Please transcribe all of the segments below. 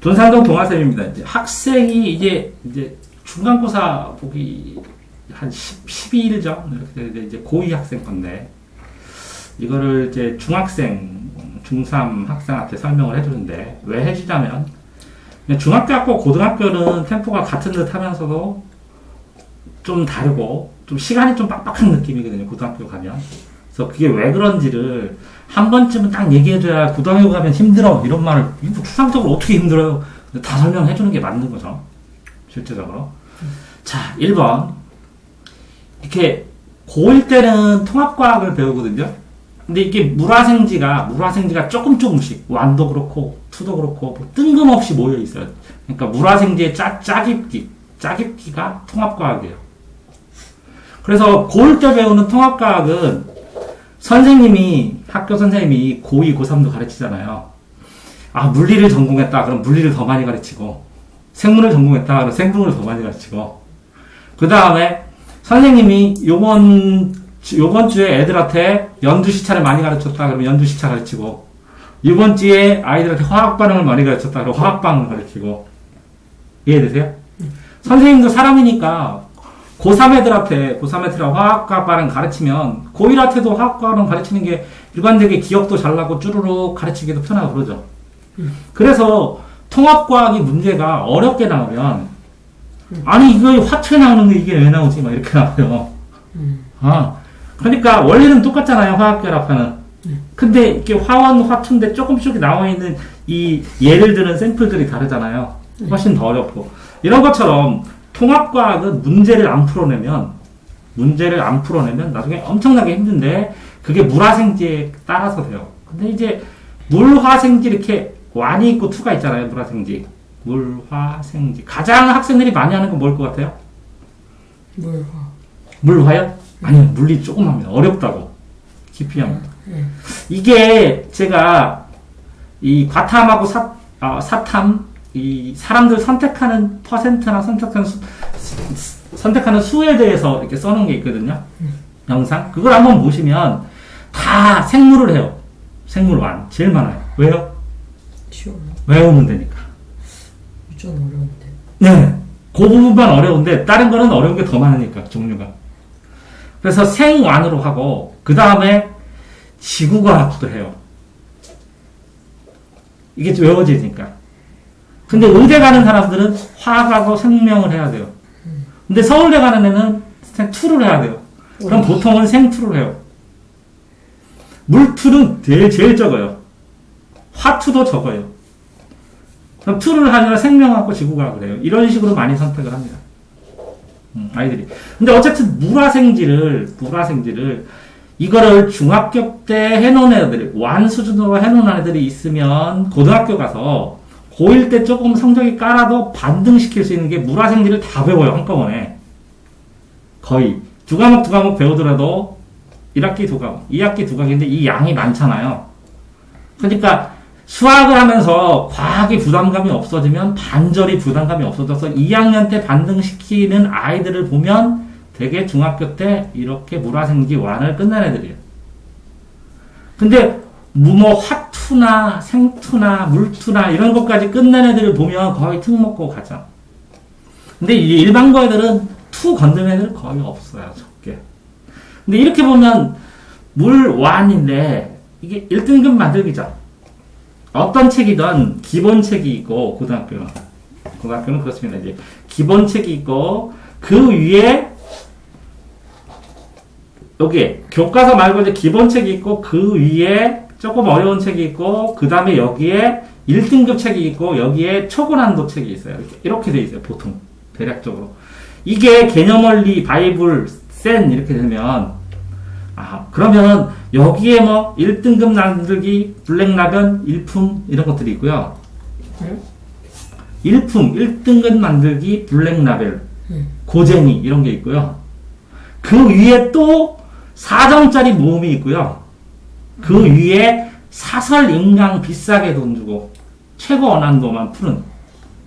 돈산동 동아쌤입니다. 이제 학생이 이제 중간고사 보기 한 12일 전 이렇게 이제 고2 학생 건데 이거를 이제 중학생, 중3 학생한테 설명을 해주는데 왜 해주냐면 중학교하고 고등학교는 템포가 같은 듯 하면서도 좀 다르고 좀 시간이 좀 빡빡한 느낌이거든요. 고등학교 가면. 그래서 그게 왜 그런지를 한 번쯤은 딱 얘기해줘야 고등학교 가면 힘들어 이런 말을 추상적으로 어떻게 힘들어요? 다 설명해주는 게 맞는 거죠. 실제적으로. 자, 1번 이렇게 고1 때는 통합과학을 배우거든요. 근데 이게 물화생지가 조금씩 완도 그렇고 투도 그렇고 뭐 뜬금없이 모여 있어요. 그러니까 물화생지의 짜깁기가 통합과학이에요. 그래서 고1 때 배우는 통합과학은 학교 선생님이 고2, 고3도 가르치잖아요. 아, 물리를 전공했다. 그럼 물리를 더 많이 가르치고, 생물을 전공했다. 그럼 생물을 더 많이 가르치고, 그 다음에 선생님이 요번 주에 애들한테 연두시차를 많이 가르쳤다. 그러면 연두시차 가르치고, 이번 주에 아이들한테 화학 반응을 많이 가르쳤다. 그럼 화학 반응을 가르치고, 이해되세요? 선생님도 사람이니까, 고3 애들한테 화학과 반응 가르치면 고1한테도 화학과 반응 가르치는 게 일관되게 기억도 잘 나고 쭈루룩 가르치기도 편하고 그러죠. 그래서 통합과학이 문제가 어렵게 나오면 아니 이거 화투에 나오는데 이게 왜 나오지? 막 이렇게 나와요. 그러니까 원리는 똑같잖아요. 화학결합하는. 근데 이렇게 화원, 화투인데 조금씩 나와 있는 이 예를 드는 샘플들이 다르잖아요. 훨씬 더 어렵고 이런 것처럼 통합과학은 문제를 안 풀어내면 나중에 엄청나게 힘든데 그게 물화생지에 따라서 돼요. 근데 이제 물화생지 이렇게 완이 있고 투가 있잖아요. 물화생지. 가장 학생들이 많이 하는 건 뭘 것 같아요? 물화요? 아니요. 물리 조금 합니다. 어렵다고. 깊이 합니다. 이게 제가 이 과탐하고 사탐 이 사람들 선택하는 퍼센트나 선택하는 수에 대해서 이렇게 써놓은 게 있거든요. 영상. 그걸 한번 보시면 다 생물을 해요. 생물만. 제일 많아요. 왜요? 쉬워요. 외우면 되니까. 유전 어려운데. 네. 그 부분만 어려운데 다른 거는 어려운 게 더 많으니까 종류가. 그래서 생완으로 하고 그 다음에 지구과학도 해요. 이게 좀 외워지니까. 근데 의대 가는 사람들은 화학하고 생명을 해야 돼요. 근데 서울대 가는 애는 생2를 해야 돼요. 그럼 보통은 생2를 해요. 물투는 제일 적어요. 화투도 적어요. 그럼 2를 하느라 생명하고 지구과학을 해요. 이런 식으로 많이 선택을 합니다. 아이들이. 근데 어쨌든 물화생지를 이거를 중학교 때 해놓은 애들이 완 수준으로 해놓은 애들이 있으면 고등학교 가서 고1 때 조금 성적이 깔아도 반등시킬 수 있는 게 물화생지를 다 배워요. 한꺼번에. 거의. 두 과목 배우더라도 1학기 2과목, 2학기 2과목인데 이 양이 많잖아요. 그러니까 수학을 하면서 과학의 부담감이 없어지면 반절이 부담감이 없어져서 2학년 때 반등시키는 아이들을 보면 되게 중학교 때 이렇게 물화생지 완을 끝낸 애들이에요. 근데 화투나 생투나 물투나 이런 것까지 끝낸 애들을 보면 거의 특목고 가죠. 근데 이 일반고 애들은 투 건드는 애들 거의 없어요. 적게. 근데 이렇게 보면 물완인데 이게 1등급 만들기죠. 어떤 책이든 기본책이 있고 고등학교는 그렇습니다. 이제 기본책이 있고 그 위에 여기 교과서 말고 이제 기본책이 있고 그 위에 조금 어려운 책이 있고 그 다음에 여기에 1등급 책이 있고 여기에 초고난도 책이 있어요. 이렇게 돼 있어요. 보통 대략적으로. 이게 개념원리, 바이블, 센 이렇게 되면 그러면 여기에 1등급 만들기, 블랙라벤, 일품 이런 것들이 있고요. 일품, 1등급 만들기, 블랙라벨, 고쟁이 이런 게 있고요. 그 위에 또 4점짜리 모음이 있고요. 그 위에 사설 인강 비싸게 돈 주고 최고 어난도만 푸는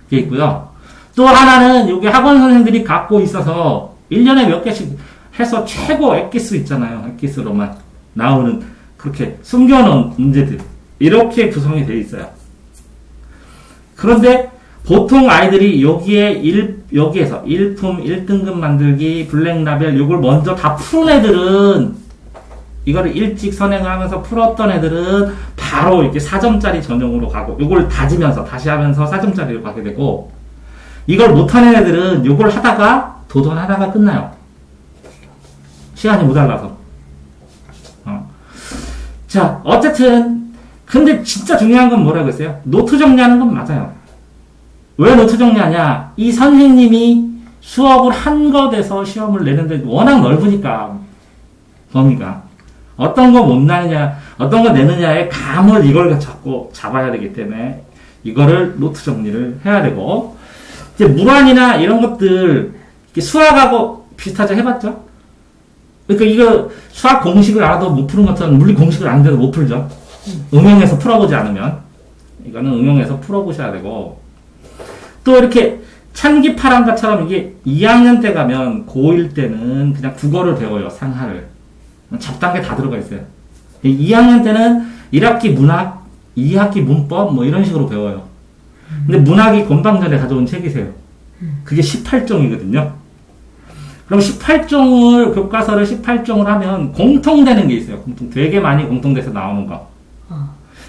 게 있고요. 또 하나는 여기 학원 선생님들이 갖고 있어서 1년에 몇 개씩 해서 최고 엑기스 있잖아요. 엑기스로만 나오는 그렇게 숨겨놓은 문제들 이렇게 구성이 되어 있어요. 그런데 보통 아이들이 여기에서 1품 1등급 만들기, 블랙라벨 요걸 먼저 다 푸는 애들은 이거를 일찍 선행을 하면서 풀었던 애들은 바로 이렇게 4점짜리 전형으로 가고 요걸 다지면서 다시 하면서 4점짜리로 가게 되고 이걸 못하는 애들은 요걸 하다가 도전하다가 끝나요. 시간이 모자라서. 자, 어쨌든 근데 진짜 중요한 건 뭐라고 했어요? 노트 정리하는 건 맞아요. 왜 노트 정리하냐? 이 선생님이 수업을 한 것에서 시험을 내는데 워낙 넓으니까 범위가 어떤 거 못 나느냐, 어떤 거 내느냐의 감을 이걸 잡아야 되기 때문에 이거를 노트 정리를 해야 되고 이제 물안이나 이런 것들 수학하고 비슷하죠? 해봤죠? 그러니까 이거 수학 공식을 알아도 못 푸는 것처럼 물리 공식을 아는데도 못 풀죠? 응용해서 풀어보지 않으면 이거는 응용해서 풀어보셔야 되고 또 이렇게 찬기파랑가처럼 이게 2학년 때 가면 고1 때는 그냥 국어를 배워요. 상하를. 잡단계 다 들어가 있어요. 2학년 때는 1학기 문학, 2학기 문법 뭐 이런 식으로 배워요. 근데 문학이 건방전에 가져온 책이세요. 그게 18종이거든요. 그럼 18종을 교과서를 18종을 하면 공통되는 게 있어요. 되게 많이 공통돼서 나오는 거.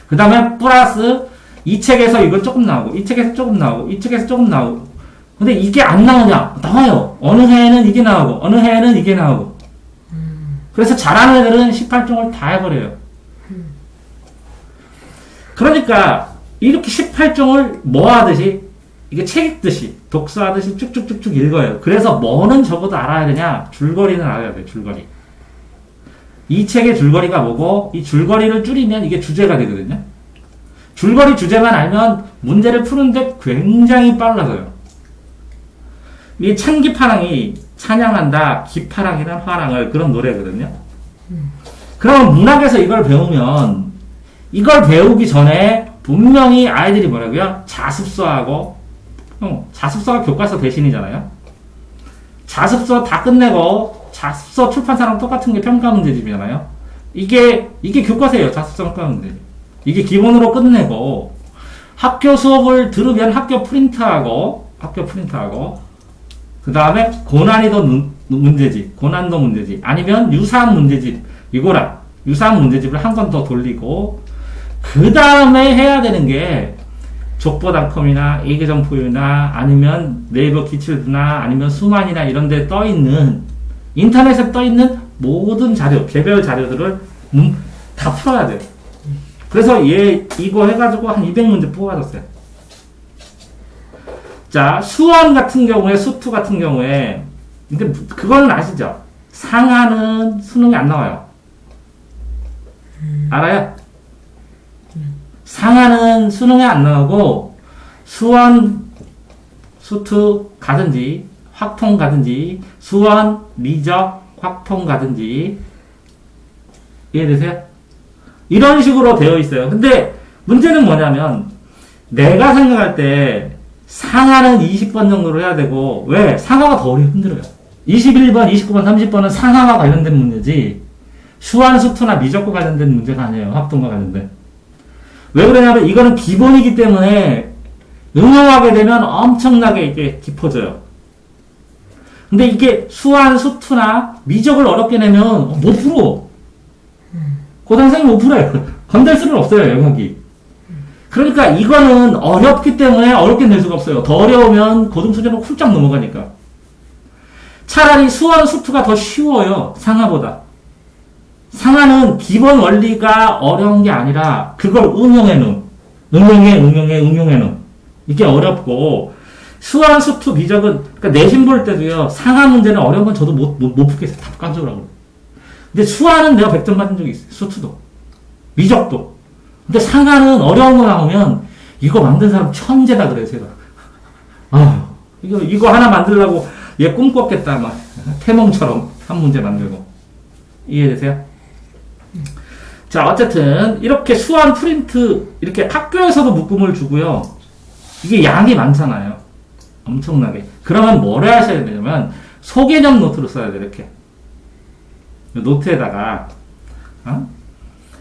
그 다음에 플러스 이 책에서 이거 조금 나오고 이 책에서 조금 나오고 이 책에서 조금 나오고 근데 이게 안 나오냐? 나와요. 어느 해에는 이게 나오고 어느 해에는 이게 나오고 그래서 잘하는 애들은 18종을 다 해버려요. 그러니까 이렇게 18종을 뭐 하듯이 이게 책 읽듯이 독서하듯이 쭉쭉쭉쭉 읽어요. 그래서 뭐는 적어도 알아야 되냐? 줄거리는 알아야 돼요. 줄거리. 이 책의 줄거리가 뭐고 이 줄거리를 줄이면 이게 주제가 되거든요. 줄거리 주제만 알면 문제를 푸는데 굉장히 빨라져요. 이 찬기파랑이 찬양한다 기파랑이란 화랑을 그런 노래거든요. 그러면 문학에서 이걸 배우면 이걸 배우기 전에 분명히 아이들이 뭐라고요? 자습서하고 자습서가 교과서 대신이잖아요. 자습서 다 끝내고 자습서 출판사랑 똑같은 게 평가 문제집이잖아요. 이게 교과서예요. 자습서 평가 문제집. 이게 기본으로 끝내고 학교 수업을 들으면 학교 프린트하고 그 다음에 고난이도 문제집, 고난도 문제집 아니면 유사한 문제집 이거랑 유사한 문제집을 한 번 더 돌리고 그 다음에 해야 되는 게 족보닷컴이나 예계점포유나 아니면 네이버 기출부나 아니면 수만이나 이런 데 떠있는 인터넷에 떠있는 모든 자료, 개별 자료들을 다 풀어야 돼요. 그래서 이거 해가지고 한 200문제 뽑아줬어요. 자, 수원 같은 경우에, 수투 같은 경우에, 근데 그거는 아시죠? 상하는 수능이 안 나와요. 알아요? 상하는 수능에 안 나오고, 수원, 수투 가든지, 확통 가든지, 수원, 미적, 확통 가든지, 이해되세요? 이런 식으로 되어 있어요. 근데 문제는 뭐냐면 내가 생각할 때 상하는 20번 정도로 해야 되고 왜? 상하가 더 힘들어요. 21번, 29번, 30번은 상하와 관련된 문제지 수완수투나 미적과 관련된 문제가 아니에요. 합동과 관련된. 왜 그러냐면 이거는 기본이기 때문에 응용하게 되면 엄청나게 이게 깊어져요. 근데 이게 수완수투나 미적을 어렵게 내면 못 풀어. 고등생이 못 풀어요. 건들 수는 없어요, 영역이. 그러니까 이거는 어렵기 때문에 어렵게 낼 수가 없어요. 더 어려우면 고등수준으로 훌쩍 넘어가니까. 차라리 수원 수투가 더 쉬워요, 상하보다. 상하는 기본 원리가 어려운 게 아니라 그걸 응용해 놓은. 이게 어렵고 수원 수투 미적은 그러니까 내신 볼 때도요. 상하 문제는 어려운 건 저도 못 풀겠어요. 답관조라고. 근데 수화는 내가 100점 맞은 적이 있어요. 수투도. 미적도. 근데 상하는 어려운 거 나오면 이거 만든 사람 천재다 그래요, 제가. 아, 이거 하나 만들려고 얘 꿈꿨겠다, 막. 태몽처럼 한 문제 만들고. 이해되세요? 자, 어쨌든 이렇게 수완 프린트 이렇게 학교에서도 묶음을 주고요. 이게 양이 많잖아요. 엄청나게. 그러면 뭘 하셔야 되냐면 소개념 노트로 써야 돼요, 이렇게. 노트에다가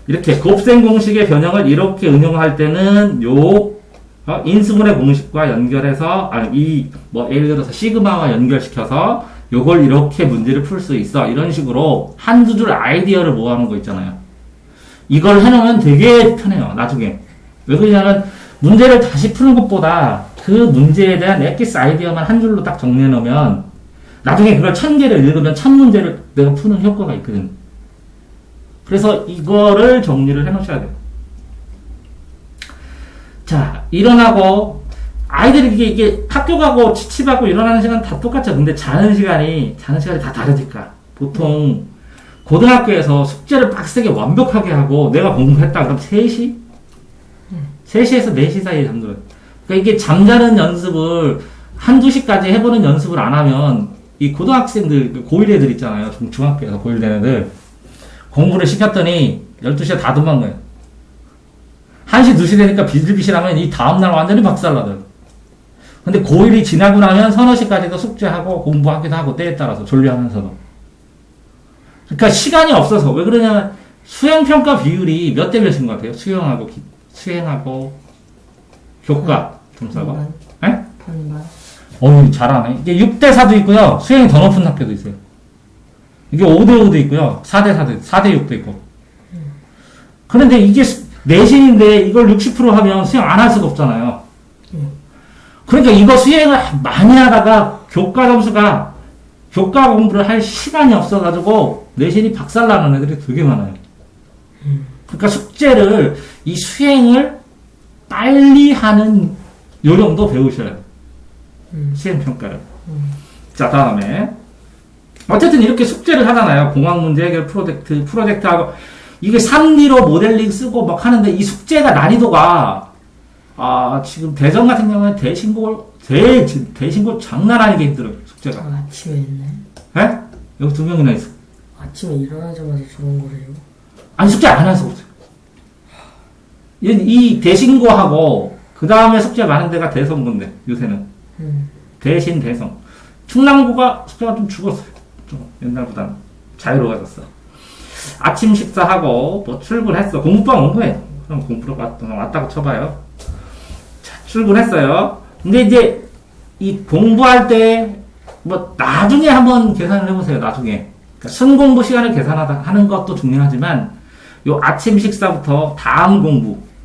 이렇게 곱셈 공식의 변형을 이렇게 응용할 때는 인수분해 공식과 연결해서, 예를 들어서 시그마와 연결시켜서 요걸 이렇게 문제를 풀 수 있어. 이런 식으로 한두 줄 아이디어를 모아놓은 거 있잖아요. 이걸 해놓으면 되게 편해요, 나중에. 왜 그러냐면, 문제를 다시 푸는 것보다 그 문제에 대한 엑기스 아이디어만 한 줄로 딱 정리해놓으면, 나중에 그걸 1000개를 읽으면 1000문제를 내가 푸는 효과가 있거든. 그래서 이거를 정리를 해놓으셔야 돼요. 자, 일어나고, 아이들이 이게 학교 가고 취침하고 일어나는 시간 다 똑같죠. 근데 자는 시간이 다 다르니까. 보통, 고등학교에서 숙제를 빡세게 완벽하게 하고, 내가 공부했다. 그럼 3시? 3시에서 4시 사이에 잠들어요. 그러니까 이게 잠자는 연습을 한두 시까지 해보는 연습을 안 하면, 이 고등학생들, 고1 애들 있잖아요. 중학교에서 고1 된 애들. 공부를 시켰더니 12시에 다 도망가요. 1시, 2시 되니까 비실비실하면 이 다음날 완전히 박살나더라고요. 근데 고1이 지나고 나면 서너 시까지도 숙제하고 공부하기도 하고 때에 따라서 졸려하면서도. 그러니까 시간이 없어서. 왜 그러냐면 수행평가 비율이 몇 대 몇인 것 같아요? 수행하고 교과 점수가. 예? 반반. 어우, 잘하네. 이게 6대 4도 있고요. 수행이 더 높은 학교도 있어요. 이게 5대 5도 있고요. 4대 6도 있고. 그런데 이게 내신인데 이걸 60% 하면 수행 안 할 수가 없잖아요. 그러니까 이거 수행을 많이 하다가 교과 공부를 할 시간이 없어가지고 내신이 박살나는 애들이 되게 많아요. 그러니까 숙제를, 이 수행을 빨리 하는 요령도 배우셔야 돼요. 수행평가를. 자, 다음에. 어쨌든 이렇게 숙제를 하잖아요. 공학 문제 해결 프로젝트하고. 이게 3D로 모델링 쓰고 막 하는데 이 숙제가 난이도가, 지금 대전 같은 경우는 대신고 장난 아니게 힘들어요, 숙제가. 아침에 했네. 예? 여기 2명이나 있어. 아침에 일어나자마자 저런 거래요. 아니, 숙제 안 해서 그래요. 이 대신고하고, 그 다음에 숙제 많은 데가 대성고인데, 요새는. 대성. 충남고가 숙제가 좀 죽었어요. 좀 옛날보다는. 자유로워졌어. 아침 식사하고, 뭐 출근했어. 공부방 온 거예요. 그럼 공부로 왔다고 쳐봐요. 자, 출근했어요. 근데 이제, 이 공부할 때, 뭐, 나중에 한번 계산을 해보세요, 나중에. 그러니까 순공부 시간을 하는 것도 중요하지만, 요 아침 식사부터 다음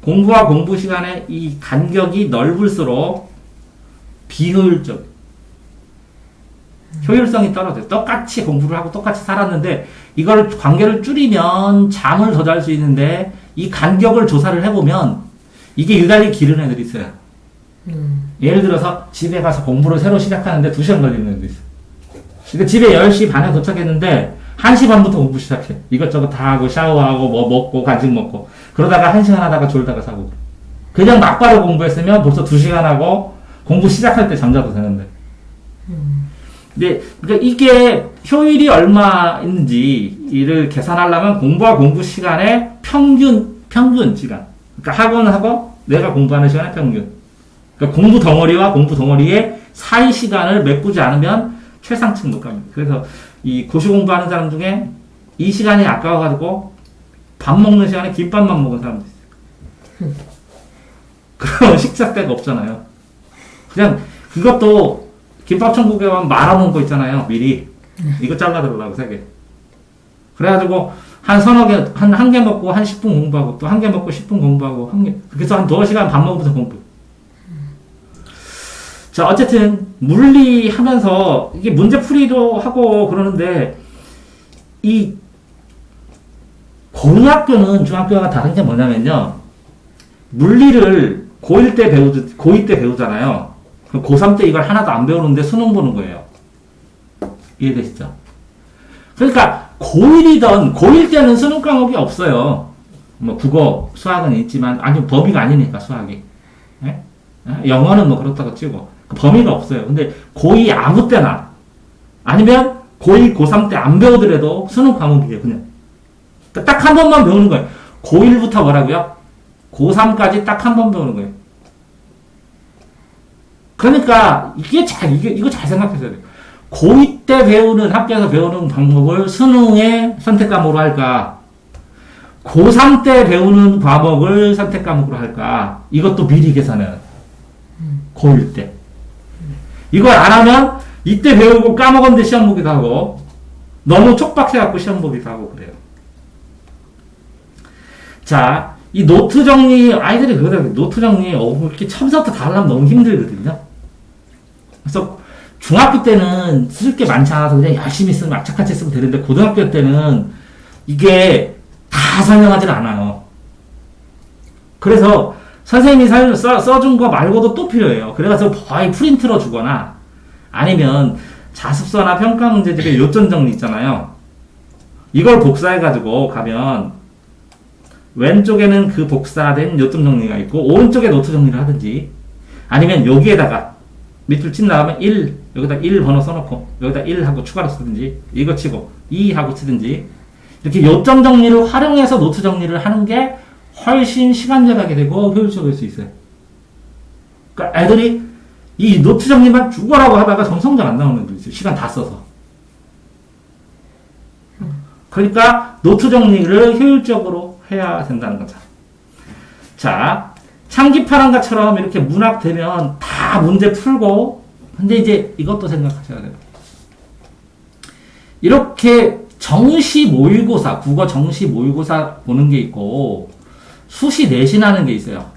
공부와 공부 시간의 이 간격이 넓을수록 효율성이 떨어져요. 똑같이 공부를 하고 똑같이 살았는데, 이걸 관계를 줄이면 잠을 더 잘 수 있는데, 이 간격을 조사를 해보면, 이게 유달리 기른 애들이 있어요. 예를 들어서 집에 가서 공부를 새로 시작하는데 2시간 걸리는 애도 있어요. 그러니까 집에 10시 반에 도착했는데 1시 반부터 공부 시작해. 이것저것 다 하고 샤워하고 뭐 먹고 간식 먹고 그러다가 1시간 하다가 졸다가 자고. 그냥 막바로 공부했으면 벌써 2시간 하고 공부 시작할 때 잠자도 되는데. 근데 그러니까 이게 효율이 얼마 있는지를 계산하려면 공부와 공부 시간의 평균 시간. 그러니까 학원하고 내가 공부하는 시간의 평균. 그러니까 공부 덩어리와 공부 덩어리의 사이 시간을 메꾸지 않으면 최상층 못 갑니다. 그래서 이 고시 공부하는 사람 중에 이 시간이 아까워가지고 밥 먹는 시간에 김밥만 먹은 사람도 있어요. 그러면 식사 때가 없잖아요. 그냥 그것도 김밥 천국에 가면 말아놓은 거 있잖아요. 미리. 이거 잘라들으라고 3개. 그래가지고 한 서너 개, 한 개 먹고 한 10분 공부하고 또 한 개 먹고 10분 공부하고 그래서 한 2시간 밥 먹으면서 공부. 자, 어쨌든 물리 하면서 이게 문제풀이도 하고 그러는데 이 고등학교는 중학교와 다른 게 뭐냐면요. 물리를 고1 때 고2 때 배우잖아요. 그럼 고3 때 이걸 하나도 안 배우는데 수능 보는 거예요. 이해되시죠? 그러니까 고1이던 고1 때는 수능 과목이 없어요. 뭐 국어, 수학은 있지만 아니 범위가 아니니까 수학이. 예? 영어는 뭐 그렇다고 치고 범위가 없어요. 근데 고2 아무 때나 아니면 고2, 고3 때 안 배우더라도 수능 과목이에요. 그냥 딱 한 번만 배우는 거예요. 고1부터 뭐라고요? 고3까지 딱 한 번 배우는 거예요. 그러니까 이거 잘 생각하셔야 돼요. 고2 때 배우는 학교에서 배우는 방법을 수능의 선택 과목으로 할까? 고3 때 배우는 과목을 선택 과목으로 할까? 이것도 미리 계산해요. 고1 때. 이걸 안 하면 이때 배우고 까먹었는데 시험 보기도 하고 너무 촉박해갖고 시험 보기도 하고 그래요. 자, 이 노트 정리, 아이들이 그러더라고요. 노트 정리, 이렇게 처음부터 다 하려면 너무 힘들거든요. 그래서 중학교 때는 쓸 게 많지 않아서 그냥 열심히 쓰면 악착같이 쓰면 되는데 고등학교 때는 이게 다 설명하지 않아요. 그래서 선생님이 써준 거 말고도 또 필요해요. 그래서 거의 프린트로 주거나 아니면 자습서나 평가 문제집에 요점 정리 있잖아요. 이걸 복사해가지고 가면 왼쪽에는 그 복사된 요점 정리가 있고 오른쪽에 노트 정리를 하든지 아니면 여기에다가 밑줄 친 다음에 1 여기다 1 번호 써놓고 여기다 1 하고 추가로 쓰든지 이거 치고 2 하고 치든지 이렇게 요점 정리를 활용해서 노트 정리를 하는 게 훨씬 시간 절약이 되고 효율적일 수 있어요. 그러니까 애들이 이 노트 정리만 죽어라고 하다가 정성장 안 나오는 애들 있어요. 시간 다 써서. 그러니까 노트 정리를 효율적으로 해야 된다는 거죠. 자, 창기파랑가처럼 이렇게 문학되면 다 문제 풀고 근데 이제 이것도 생각하셔야 돼요. 이렇게 정시 모의고사, 국어 정시 모의고사 보는 게 있고 수시 내신하는 게 있어요.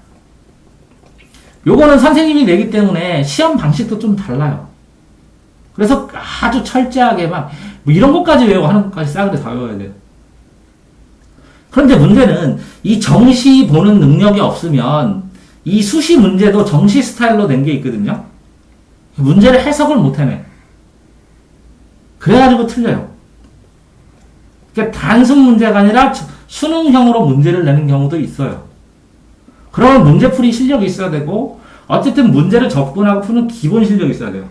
요거는 선생님이 내기 때문에 시험 방식도 좀 달라요. 그래서 아주 철저하게 막 뭐 이런 것까지 외우고 하는 것까지 싸그리 다 외워야 돼요. 그런데 문제는 이 정시 보는 능력이 없으면 이 수시 문제도 정시 스타일로 낸 게 있거든요. 문제를 해석을 못 해내. 그래가지고 틀려요. 그러니까 단순 문제가 아니라 수능형으로 문제를 내는 경우도 있어요. 그러면 문제풀이 실력이 있어야 되고 어쨌든 문제를 접근하고 푸는 기본 실력이 있어야 돼요.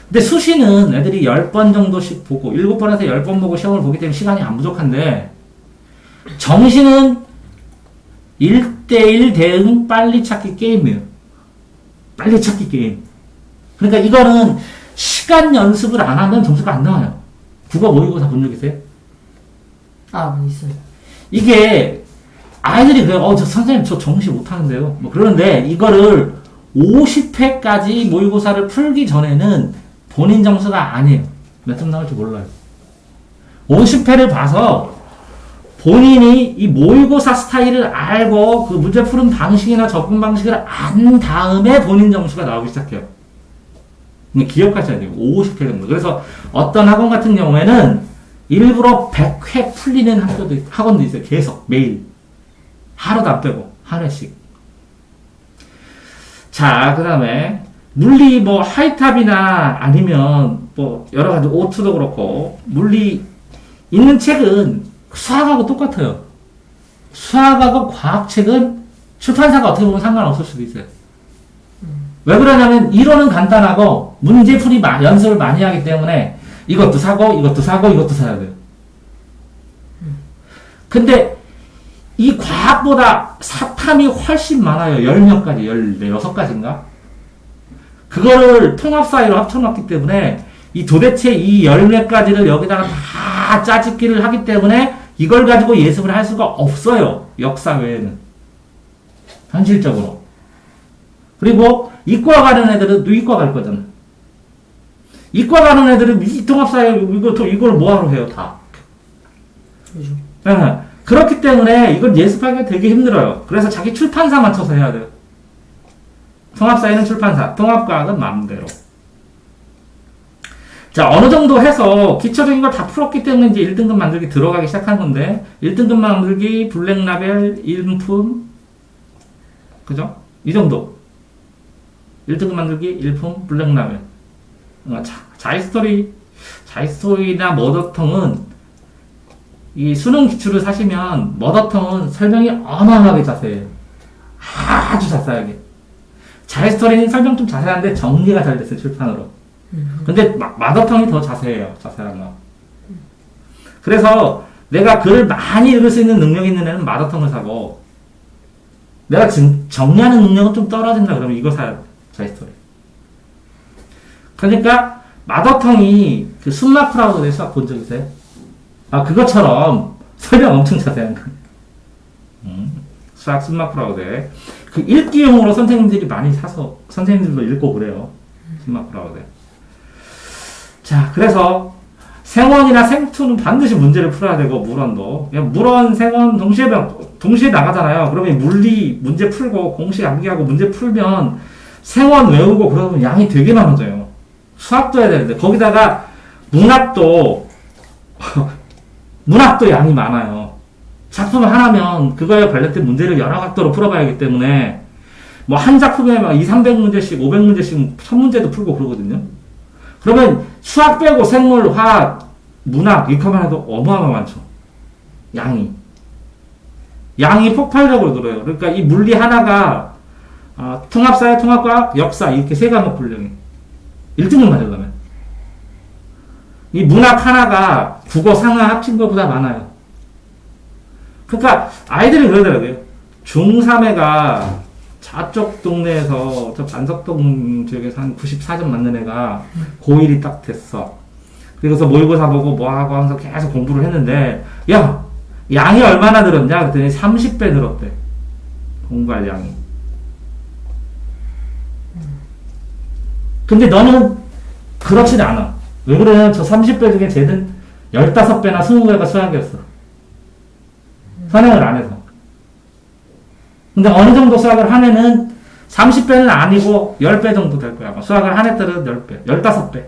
근데 수시는 애들이 10번 정도씩 보고 7번에서 10번 보고 시험을 보기 때문에 시간이 안 부족한데 정시는 1대1 대응 빨리 찾기 게임이에요. 빨리 찾기 게임. 그러니까 이거는 시간 연습을 안 하면 점수가 안 나와요. 국어 모의고사 본 적 있어요? 아, 있어요. 이게 아이들이 그래요. 저 선생님 저 정시 못하는데요. 뭐 그러는데 이거를 50회까지 모의고사를 풀기 전에는 본인 점수가 아니에요. 몇 점 나올지 몰라요. 50회를 봐서 본인이 이 모의고사 스타일을 알고 그 문제 푸는 방식이나 접근 방식을 안 다음에 본인 점수가 나오기 시작해요. 기억하셔야 돼요. 50회 정도. 그래서 어떤 학원 같은 경우에는 일부러 100회 풀리는 학원도 있어요. 계속 매일. 하루도 안 빼고 하루씩. 자, 그 다음에 물리 뭐 하이탑이나 아니면 뭐 여러 가지 오트도 그렇고 물리 있는 책은 수학하고 똑같아요. 수학하고 과학책은 출판사가 어떻게 보면 상관없을 수도 있어요. 왜 그러냐면 이론은 간단하고 문제풀이 연습을 많이 하기 때문에 이것도 사고 이것도 사고 이것도 사야 돼요. 근데 이 과학보다 사탐이 훨씬 많아요. 10몇 가지, 16가지인가? 그거를 통합 사이로 합쳐놨기 때문에 이 도대체 이 10몇 가지를 여기다가 다 짜집기를 하기 때문에 이걸 가지고 예습을 할 수가 없어요. 역사 외에는. 현실적으로. 그리고 이과 가는 애들은 이과 갈 거잖아. 이과 가는 애들은 이 통합 사이 이걸 뭐하러 해요, 다. 그죠. 네. 그렇기 때문에 이걸 예습하기가 되게 힘들어요. 그래서 자기 출판사 맞춰서 해야 돼요. 통합사회는 출판사, 통합과학은 마음대로. 자, 어느 정도 해서 기초적인 걸 다 풀었기 때문에 이제 1등급 만들기 들어가기 시작한 건데, 1등급 만들기, 블랙라벨, 일품, 그죠? 이 정도. 1등급 만들기, 일품, 블랙라벨. 자이스토리나 머더텅은 이 수능 기출을 사시면 머더텅은 설명이 어마어마하게 자세해요. 아주 자세하게. 자이스토리는 설명 좀 자세한데 정리가 잘 됐어요, 출판으로. 근데 머더텅이 더 자세해요, 자세한 거. 그래서 내가 글을 많이 읽을 수 있는 능력 있는 애는 머더텅을 사고, 내가 지금 정리하는 능력은 좀 떨어진다 그러면 이거 사야 돼, 자이스토리. 그러니까 머더텅이 그 순마크라우드의 수학 본 적 있어요? 아, 그것처럼 설명 엄청 자세한 거. 수학 순마크라우드. 그 읽기용으로 선생님들이 많이 사서 선생님들도 읽고 그래요. 심마꾸라고 그래. 자, 그래서 생원이나 생투는 반드시 문제를 풀어야 되고, 물원도. 물원, 생원 동시에 나가잖아요. 그러면 물리 문제 풀고, 공식 암기하고 문제 풀면 생원 외우고 그러면 양이 되게 많아져요. 수학도 해야 되는데, 거기다가 문학도, 문학도 양이 많아요. 작품 하나면 그거에 관련된 문제를 여러 각도로 풀어봐야 하기 때문에, 뭐 한 작품에 막 300문제씩, 500문제씩, 1000문제도 풀고 그러거든요. 그러면 수학 빼고 생물, 화학, 문학 이렇게 하면 해도 어마어마 많죠. 양이 폭발적으로 늘어요. 그러니까 이 물리 하나가 통합사회, 통합과학, 역사 이렇게 세 과목 분량이 1등을 맞으려면 이 문학 하나가 국어, 상하 합친 것보다 많아요. 그러니까 아이들이 그러더라고요. 중3애가 저쪽 동네에서 저 반석동 지역에서 한 94점 맞는 애가 고1이 딱 됐어. 그래서 모의고사 보고 뭐하고 하면서 계속 공부를 했는데, 야, 양이 얼마나 늘었냐? 그랬더니 30배 늘었대. 공부할 양이. 근데 너는 그렇진 않아. 왜 그러냐면 저 30배 중에 쟤는 15배나 20배가 수학이었어. 선행을 안 해서. 근데 어느 정도 수학을 한 애는 30배는 아니고 10배 정도 될 거야. 수학을 한 애 때는 10배, 15배.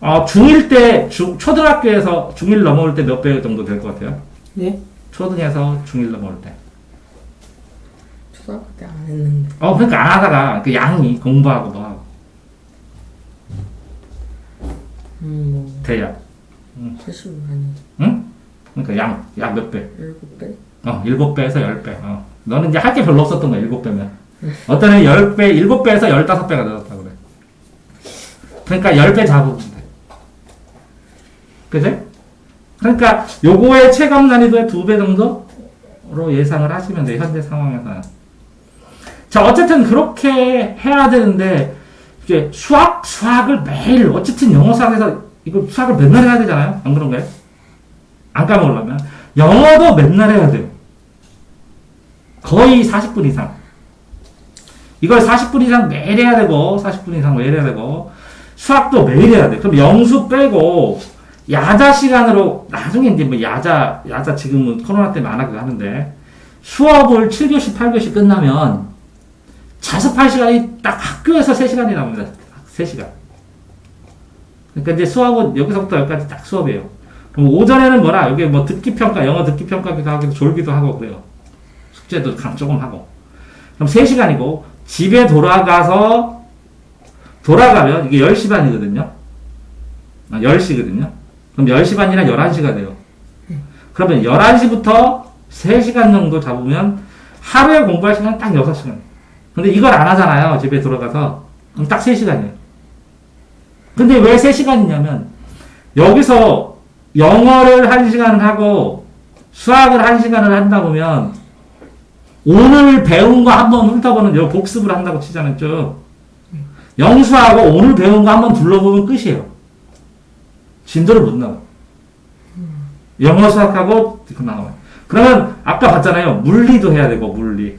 중1 때, 초등학교에서 중1 넘어올 때 몇 배 정도 될 것 같아요? 네? 초등에서 중1 넘어올 때. 초등학교 때 안 했는데. 그러니까 안 하다가, 그 양이 공부하고 뭐 하고. 뭐. 대략. 사실 아니. 응? 그러니까 양 몇 배? 7배? 7배에서 10배. 너는 이제 할 게 별로 없었던 거야, 7배면. 어떤 애는 10배, 7배에서 15배가 늘었다고 그래. 그러니까 10배 잡으면 돼. 그죠? 그러니까 요거의 체감 난이도의 2배 정도로 예상을 하시면 돼요, 현재 상황에서는. 자, 어쨌든 그렇게 해야 되는데, 이게 수학을 매일, 어쨌든 영어 수학에서 이거 수학을 맨날 해야 되잖아요? 안 그런가요? 안 까먹으려면. 영어도 맨날 해야 돼요. 거의 40분 이상. 이걸 40분 이상 매일 해야 되고, 40분 이상 매일 해야 되고, 수학도 매일 해야 돼. 그럼 영수 빼고, 야자 시간으로, 나중에 이제 뭐 야자 지금은 코로나 때문에 안 하기도 하는데, 수업을 7교시, 8교시 끝나면, 자습할 시간이 딱 학교에서 3시간이 나옵니다. 3시간. 그러니까 이제 수업은 여기서부터 여기까지 딱 수업이에요. 그럼 오전에는 뭐라, 여기 뭐 듣기평가, 영어 듣기평가기도 하고, 졸기도 하고 그래요. 숙제도 조금 하고. 그럼 3시간이고, 집에 돌아가면, 이게 10시 반이거든요. 10시거든요. 그럼 10시 반이나 11시가 돼요. 그러면 11시부터 3시간 정도 잡으면, 하루에 공부할 시간은 딱 6시간. 근데 이걸 안 하잖아요. 집에 들어가서. 그럼 딱 3시간이에요. 근데 왜 3시간이냐면, 여기서 영어를 1시간을 하고, 수학을 1시간을 한다 보면, 오늘 배운 거 한번 훑어보는, 요 복습을 한다고 치잖아요. 쭉. 영수하고 오늘 배운 거 한번 둘러보면 끝이에요. 진도를 못 나가. 영어 수학하고, 나와요. 그러면, 아까 봤잖아요. 물리도 해야 되고, 물리.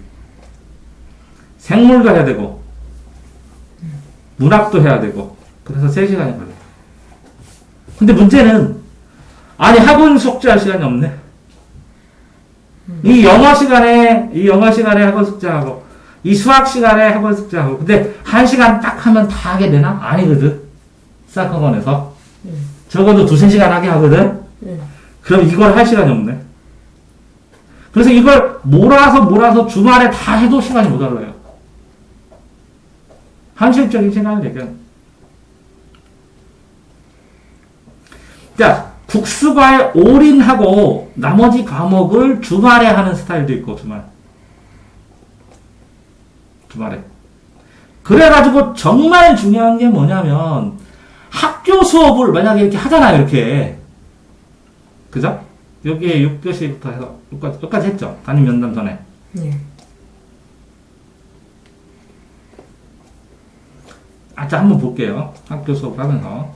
생물도 해야 되고, 문학도 해야 되고, 그래서 3시간이 걸려요. 근데 문제는, 아니, 학원 숙제할 시간이 없네. 이 영어 시간에 학원 숙제하고, 이 수학 시간에 학원 숙제하고, 근데 1시간 딱 하면 다 하게 되나? 아니거든. 수학학원에서. 적어도 2-3시간 하게 하거든. 그럼 이걸 할 시간이 없네. 그래서 이걸 몰아서 주말에 다 해도 시간이 모자라요. 현실적인 시간을 얘기하는. 자, 국수과에 올인하고 나머지 과목을 주말에 하는 스타일도 있고, 주말에. 그래가지고 정말 중요한 게 뭐냐면, 학교 수업을 만약에 이렇게 하잖아요, 이렇게. 그죠? 여기에 6교시부터 해서, 여기까지 했죠? 담임 면담 전에. 네. 자, 한번 볼게요. 학교 수업을 하면서.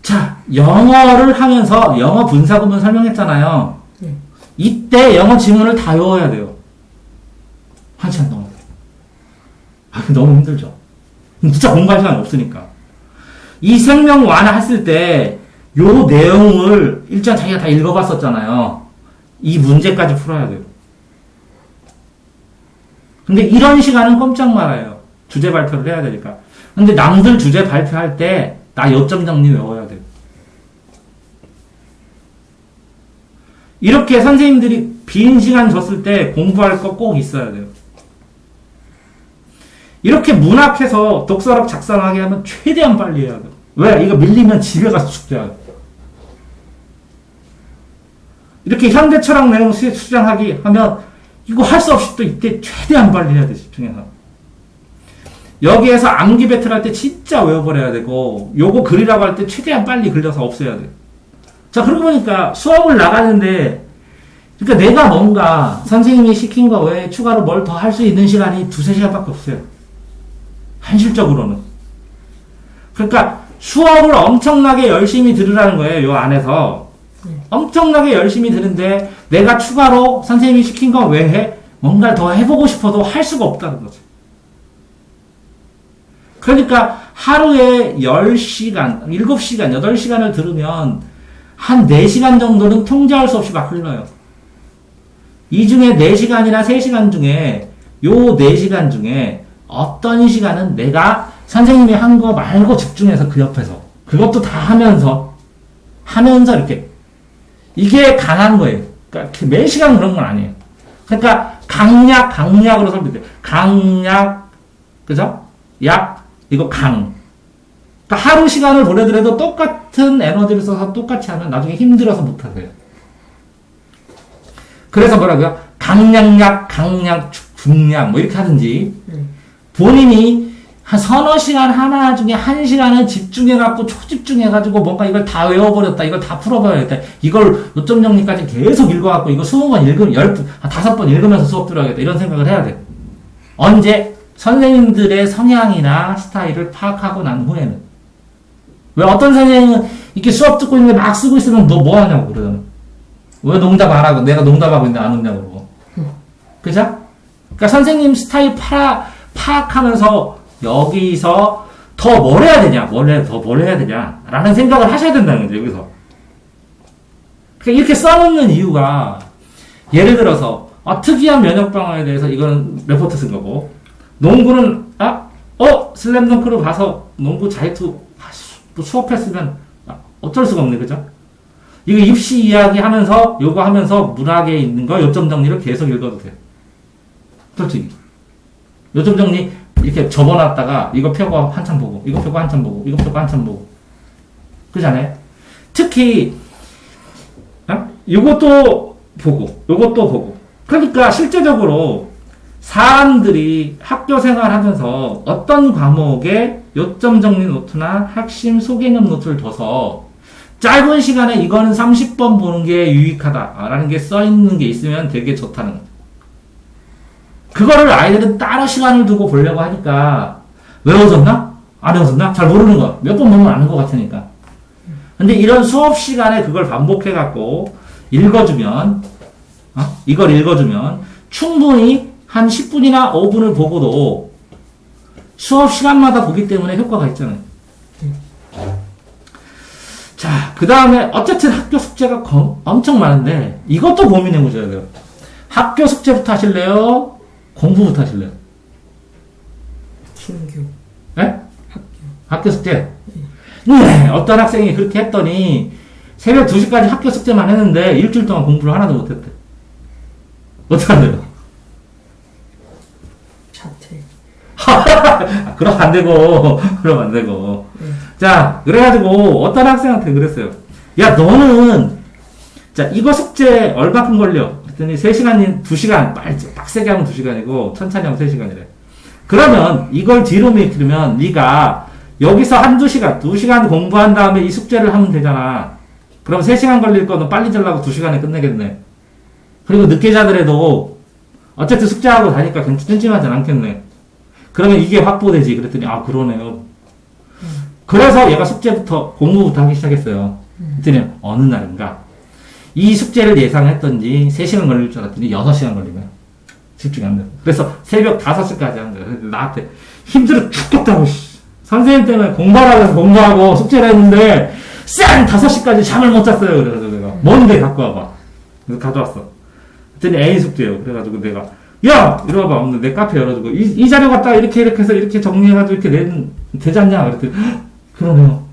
자, 영어를 하면서 영어 분사구문 설명했잖아요. 네. 이 이때 영어 지문을 다 외워야 돼요. 1시간 동안. 너무 힘들죠. 진짜 공부할 시간이 없으니까. 이 생명 완화했을 때, 요 내용을 일단 자기가 다 읽어봤었잖아요. 이 문제까지 풀어야 돼요. 근데 이런 시간은 꼼짝 말아요. 주제 발표를 해야 되니까. 근데 남들 주제 발표할 때, 나 요점 정리 외워야 돼요. 이렇게 선생님들이 빈 시간 줬을 때 공부할 거 꼭 있어야 돼요. 이렇게 문학해서 독서력 작성하게 하면 최대한 빨리 해야 돼요. 왜? 이거 밀리면 집에 가서 숙제해요. 이렇게 현대 철학 내용 수정하기 하면 이거 할 수 없이 또 이때 최대한 빨리 해야 돼, 집중해서. 여기에서 암기 배틀 할 때 진짜 외워버려야 되고, 요거 글이라고 할 때 최대한 빨리 글려서 없애야 돼요. 자, 그러고 보니까 수업을 나가는데, 그러니까 내가 뭔가 선생님이 시킨 거 외에 추가로 뭘 더 할 수 있는 시간이 2-3시간밖에 없어요. 현실적으로는. 그러니까 수업을 엄청나게 열심히 들으라는 거예요, 요 안에서. 엄청나게 열심히 들은데 내가 추가로 선생님이 시킨 거 외에 뭔가 더 해보고 싶어도 할 수가 없다는 거죠. 그러니까 하루에 10시간, 7시간, 8시간을 들으면 한 4시간 정도는 통제할 수 없이 막 흘러요. 이 중에 4시간이나 3시간 중에 요 4시간 중에 어떤 시간은 내가 선생님이 한 거 말고 집중해서 그 옆에서 그것도 다 하면서 이렇게 이게 강한 거예요. 그러니까 매 시간 그런 건 아니에요. 그러니까 강약으로 설명돼요. 강약, 그죠? 약, 이거 강. 그러니까 하루 시간을 보내더라도 똑같은 에너지를 써서 똑같이 하면 나중에 힘들어서 못하세요. 그래서 뭐라고요? 강약약, 강약, 중약, 뭐 이렇게 하든지 본인이 한 서너 시간 하나 중에 1시간은 집중해갖고 초집중해가지고 뭔가 이걸 다 외워버렸다. 이걸 다 풀어버렸다. 이걸 요점 정리까지 계속 읽어갖고 이거 20번 읽으면 5번 읽으면서 수업 들어야겠다. 이런 생각을 해야 돼. 언제? 선생님들의 성향이나 스타일을 파악하고 난 후에는. 왜 어떤 선생님은 이렇게 수업 듣고 있는데 막 쓰고 있으면 너 뭐 하냐고 그러잖아. 왜 농담 안 하고 내가 농담하고 있는데 안 웃냐고 그러고. 그죠? 그러니까 선생님 스타일 파악하면서 여기서 더 뭘 해야 되냐, 뭘 해야 되냐, 라는 생각을 하셔야 된다는 거죠, 여기서. 그러니까 이렇게 써놓는 이유가, 예를 들어서, 특이한 면역 방어에 대해서 이건 레포트 쓴 거고, 농구는, 슬램덩크를 봐서 농구 자유투 수업했으면 어쩔 수가 없네, 그죠? 이거 입시 이야기 하면서, 요거 하면서 문학에 있는 거 요점 정리를 계속 읽어도 돼요. 솔직히. 요점 정리 이렇게 접어놨다가 이거 펴고 한참 보고 이거 펴고 한참 보고 이거 펴고 한참 보고 그러잖아요. 특히 요것도 보고 그러니까 실제적으로 사람들이 학교 생활하면서 어떤 과목에 요점 정리 노트나 핵심 소개념 노트를 둬서 짧은 시간에 이거는 30번 보는 게 유익하다라는 게 써있는 게 있으면 되게 좋다는 거죠. 그거를 아이들은 따로 시간을 두고 보려고 하니까 외워졌나? 안 외워졌나? 잘 모르는 거. 몇 번 보면 아는 것 같으니까. 근데 이런 수업 시간에 그걸 반복해갖고 읽어주면 이걸 읽어주면 충분히 한 10분이나 5분을 보고도 수업 시간마다 보기 때문에 효과가 있잖아요. 자, 그 다음에 어쨌든 학교 숙제가 엄청 많은데 이것도 고민해 보셔야 돼요. 학교 숙제부터 하실래요? 공부부터 하실래요? 신규. 네? 학교 숙제? 네. 어떤 학생이 그렇게 했더니 새벽 2시까지 학교 숙제만 했는데 일주일 동안 공부를 하나도 못했대. 어떡한대요? 자퇴. 그러면 안 되고. 자, 그래가지고 어떤 학생한테 그랬어요. 야, 너는 자, 이거 숙제 얼마큼 걸려? 그랬더니 3시간이 2시간, 빡세게 하면 2시간이고, 천천히 하면 3시간이래. 그러면, 이걸 뒤로 밀면, 네가 여기서 1-2시간, 2시간 공부한 다음에 이 숙제를 하면 되잖아. 그럼 3시간 걸릴 거는 빨리 자려고 2시간에 끝내겠네. 그리고 늦게 자더라도, 어쨌든 숙제하고 다니까 찜찜하진 않겠네. 그러면 이게 확보되지. 그랬더니, 그러네요. 그래서 얘가 공부부터 하기 시작했어요. 그랬더니, 어느 날인가. 이 숙제를 예상했던지 3시간 걸릴 줄 알았더니 6시간 걸린 거야. 집중이 안 돼. 그래서 새벽 5시까지 한 거야. 근데 나한테 힘들어 죽겠다고, 선생님 때문에 공부하고 숙제를 했는데, 쌩! 5시까지 잠을 못 잤어요. 그래가지고 내가, 뭔데 갖고 와봐. 그래서 가져왔어. 그랬더니 A 숙제예요. 그래가지고 내가, 야! 이리 와봐. 근데 내 카페 열어주고, 이 자료 갖다 이렇게 해서 이렇게 정리해가지고 이렇게 내면 되지 않냐? 그랬더니, 그러네요.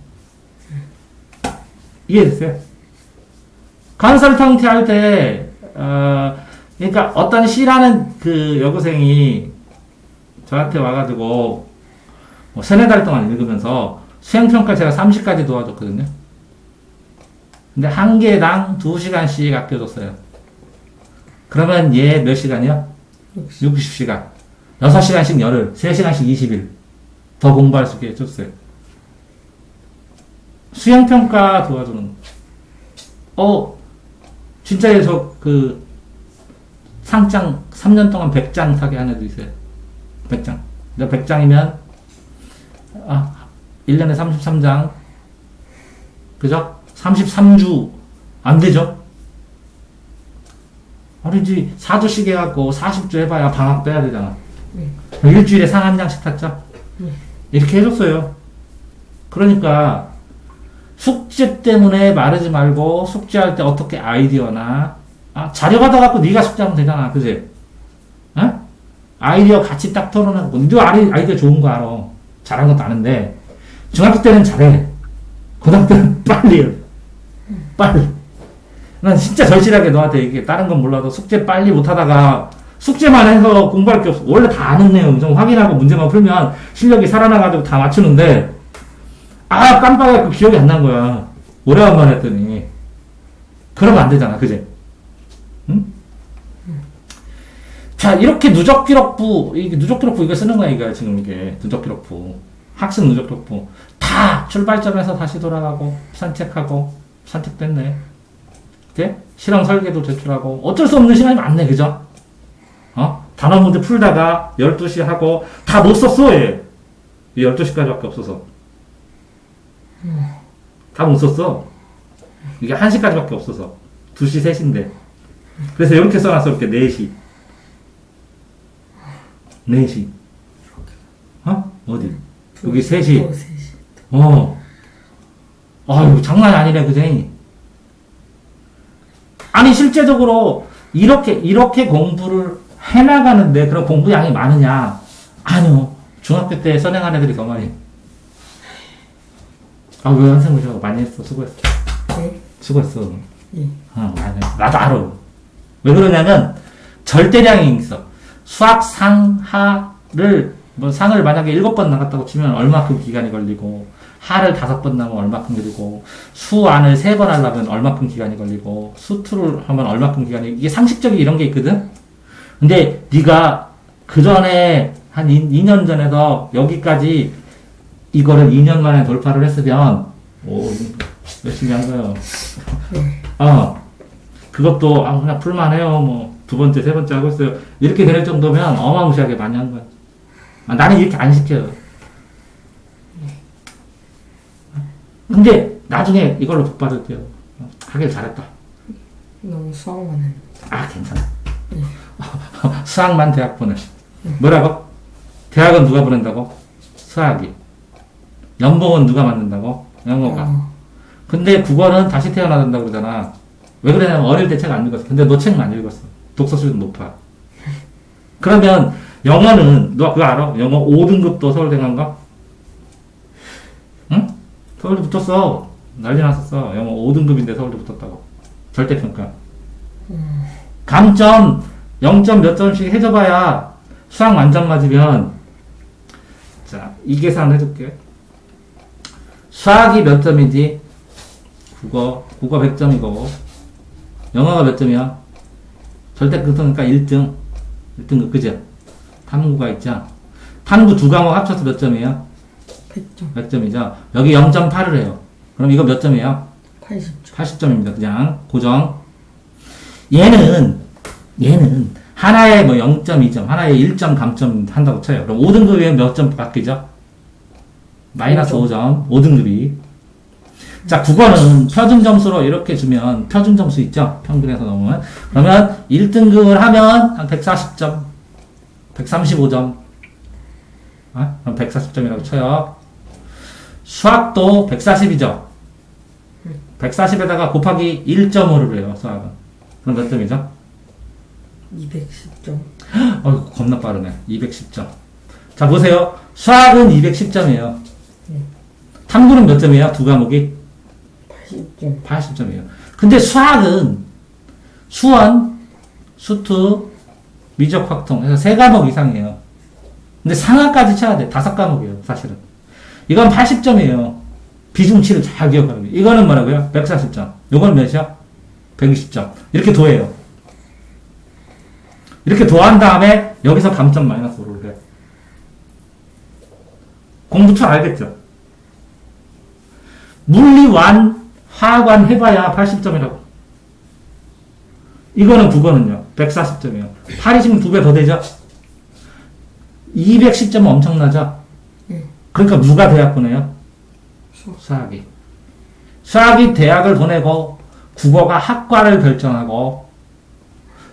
이해됐어요? 컨설턴트 할 때, 그러니까 어떤 C라는 그 여고생이 저한테 와가지고, 뭐 3-4달 동안 읽으면서 수행평가 제가 30까지 도와줬거든요. 근데 한 개당 2시간씩 아껴줬어요. 그러면 얘 몇 시간이요? 60시간. 6시간씩 열흘, 3시간씩 20일. 더 공부할 수 있게 해줬어요. 수행평가 도와주는. 진짜 상장 3년 동안 100장 타게 한 애도 있어요. 100장. 100장이면, 1년에 33장. 그죠? 33주. 안 되죠? 아니지, 4주씩 해갖고 40주 해봐야 방학 빼야 되잖아. 일주일에 상 한 장씩 탔죠? 이렇게 해줬어요. 그러니까, 숙제 때문에 마르지 말고, 숙제할 때 어떻게 아이디어나, 자료 받아갖고 네가 숙제하면 되잖아. 그지? 아이디어 같이 딱 토론하고, 너 아이디어 좋은 거 알아. 잘한 것도 아는데, 중학교 때는 잘해. 고등학교 때는 빨리 해. 빨리. 난 진짜 절실하게 너한테 얘기해. 다른 건 몰라도 숙제 빨리 못하다가, 숙제만 해서 공부할 게 없어. 원래 다 아는 내용 좀 확인하고 문제만 풀면 실력이 살아나가지고 다 맞추는데, 깜빡해갖고 기억이 안 난 거야. 오래간만 했더니. 그러면 안 되잖아. 그지? 응? 자, 이렇게 누적기록부 이거 쓰는 거야, 이거 지금 이게. 누적기록부. 학습 누적기록부. 다 출발점에서 다시 돌아가고, 산책하고, 산책됐네. 그치? 실험 설계도 제출하고, 어쩔 수 없는 시간이 많네, 그죠? 단원 문제 풀다가 12시 하고, 다 못 썼어, 얘. 12시까지 밖에 없어서. 다 못 썼어. 이게 1시까지 밖에 없어서. 2시, 3시인데. 그래서 이렇게 써놨어, 이렇게 4시. 4시. 어디? 여기 3시. 아유, 장난이 아니네, 그제? 아니, 실제적으로, 이렇게 공부를 해나가는데, 그런 공부 양이 많으냐? 아니요. 중학교 때 선행한 애들이 더 많이. 왜 선생님 많이 했어? 수고했어. 네? 수고했어. 예. 많이 했어. 나도 알아. 왜 그러냐면, 절대량이 있어. 수학 상하를, 상을 만약에 7번 나갔다고 치면 얼마큼 기간이 걸리고, 하를 5번 나면 얼마큼 걸리고, 수안을 3번 하려면 얼마큼 기간이 걸리고, 수투를 하면 얼마큼 기간이, 이게 상식적인 이런 게 있거든? 근데 네가 그 전에 한 2년 전에서 여기까지 이거를 2년 만에 돌파를 했으면, 열심히 한 거예요. 그것도, 그냥 풀만해요. 2번째, 3번째 하고 있어요. 이렇게 될 정도면 어마무시하게 많이 한 거야. 나는 이렇게 안 시켜요. 근데, 나중에 이걸로 복받을게요. 하길 잘했다. 너무 수학만 했는데. 괜찮아. 수학만 대학 보내. 뭐라고? 대학은 누가 보낸다고? 수학이. 연봉은 누가 만든다고? 영어가. 근데 국어는 다시 태어나야 된다고 그러잖아. 왜 그러냐면 어릴 때 책 안 읽었어. 근데 너 책만 읽었어. 독서 수준 높아. 그러면 영어는 너 그거 알아? 영어 5등급도 서울대 간 거? 응? 서울대 붙었어. 난리 났었어. 영어 5등급인데 서울대 붙었다고. 절대평가. 감점 0점 몇 점씩 해줘봐야 수학 만점 맞으면, 자, 이 계산 해줄게. 수학이 몇 점이지? 국어 100점이고, 영어가 몇 점이야? 절대평가 1등. 1등급, 그죠? 탐구가 있죠? 탐구 2과목 합쳐서 몇 점이에요? 100점. 100점이죠? 여기 0.8을 해요. 그럼 이거 몇 점이에요? 80점. 80점입니다. 그냥 고정. 얘는 하나에 0.2점, 하나에 1점 감점 한다고 쳐요. 그럼 5등급이면 몇 점 바뀌죠? 마이너스 5점, 5등급이. 자, 국어는 표준 점수로 이렇게 주면, 표준 점수 있죠? 평균에서 넘으면. 그러면 1등급을 하면 한 140점, 135점. 그럼 140점이라고 쳐요. 수학도 140이죠? 140에다가 곱하기 1.5를 해요, 수학은. 그럼 몇 점이죠? 210점. 어이구, 겁나 빠르네. 210점. 자, 보세요. 수학은 210점이에요. 탐구는 몇 점이에요? 두 과목이? 80점. 80점이에요. 근데 수학은 수원, 수투, 미적 확통 해서 세 과목 이상이에요. 근데 상하까지 쳐야 돼. 5과목이에요, 사실은. 이건 80점이에요. 비중치를 잘 기억하는 거예요. 이거는 뭐라고요? 140점. 요건 몇이요? 120점. 이렇게 도해요. 이렇게 도한 다음에 여기서 감점 마이너스 5를 해요. 공부 잘 알겠죠? 물리완, 화학완 해봐야 80점이라고. 이거는 국어는요. 140점이에요. 80이면 2배 더 되죠? 210점은 엄청나죠? 그러니까 누가 대학 보내요? 수학이. 수학이 대학을 보내고 국어가 학과를 결정하고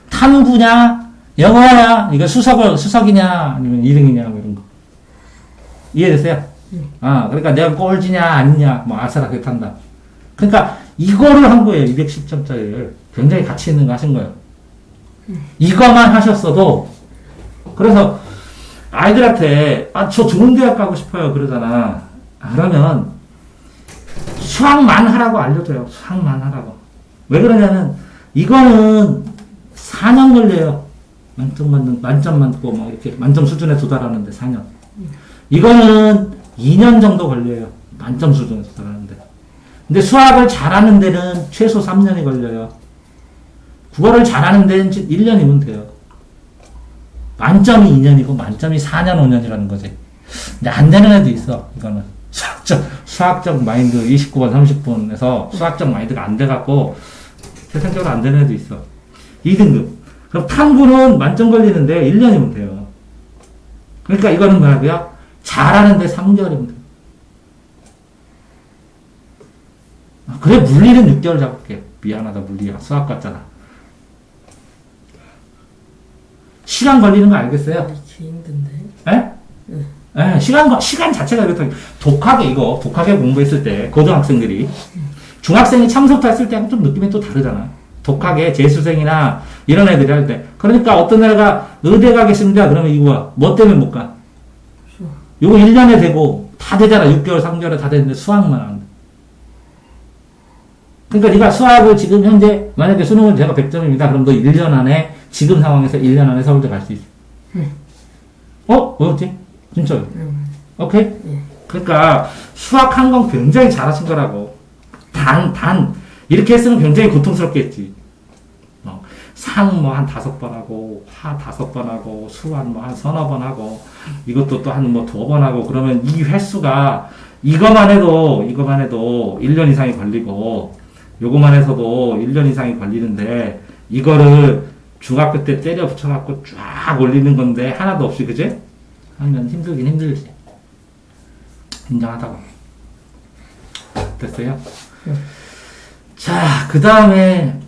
탐구냐 영어냐 이거 수석이냐 아니면 2등이냐 뭐 이런 거 이해되세요? 그러니까 내가 꼴찌냐 아니냐 뭐 아슬하게 탄다. 그러니까 이거를 한 거예요. 210점짜리를 굉장히 가치 있는 거 하신 거예요. 이거만 하셨어도 그래서 아이들한테 저 좋은 대학 가고 싶어요 그러잖아. 그러면 수학만 하라고 알려줘요. 수학만 하라고. 왜 그러냐면 이거는 4년 걸려요. 만점 맞고 뭐 이렇게 만점 수준에 도달하는데 4년. 이거는 2년 정도 걸려요. 만점 수준에 도달하는데. 근데 수학을 잘하는 데는 최소 3년이 걸려요. 국어를 잘하는 데는 1년이면 돼요. 만점이 2년이고 만점이 4년 5년이라는 거지. 근데 안 되는 애도 있어. 이거는 수학적 마인드 29번 30분에서 수학적 마인드가 안 돼갖고 세상적으로 안 되는 애도 있어. 2등급. 그럼 탐구는 만점 걸리는데 1년이면 돼요. 그러니까 이거는 뭐라고요? 잘하는데 3개월이면 돼요. 그래 물리는 6개월 잡을게. 미안하다 물리야. 수학 같잖아. 시간 걸리는 거 알겠어요? 이렇게 힘든데. 에? 예, 시간 자체가 그렇다. 독하게 공부했을 때, 고등학생들이, 중학생이 참석도 했을 때하고 좀 느낌이 또 다르잖아. 독하게 재수생이나 이런 애들이 할 때. 그러니까 어떤 애가 의대 가겠습니다. 그러면 이거 뭐 때문에 못 가? 이거 1년에 되고, 다 되잖아. 6개월, 3개월에 다 되는데 수학만 안 돼. 그러니까 네가 수학을 지금 현재, 만약에 수능은 제가 100점입니다. 그럼 너 1년 안에, 지금 상황에서 1년 안에 서울대 갈 수 있어. 뭐였지? 진짜요? 오케이? 그러니까 수학 한 건 굉장히 잘하신 거라고. 이렇게 했으면 굉장히 고통스럽게 했지. 상 뭐 한 5번 하고, 화 5번 하고, 수학 뭐 한 서너 번 하고, 이것도 또 한 뭐 2번 하고, 그러면 이 횟수가, 이거만 해도 1년 이상이 걸리고, 요거만 해서도 1년 이상이 걸리는데, 이거를 중학교 때 때려 붙여갖고 쫙 올리는 건데, 하나도 없이, 그지? 하면 힘들긴 힘들지. 인정하다고. 됐어요? 자, 그 다음에,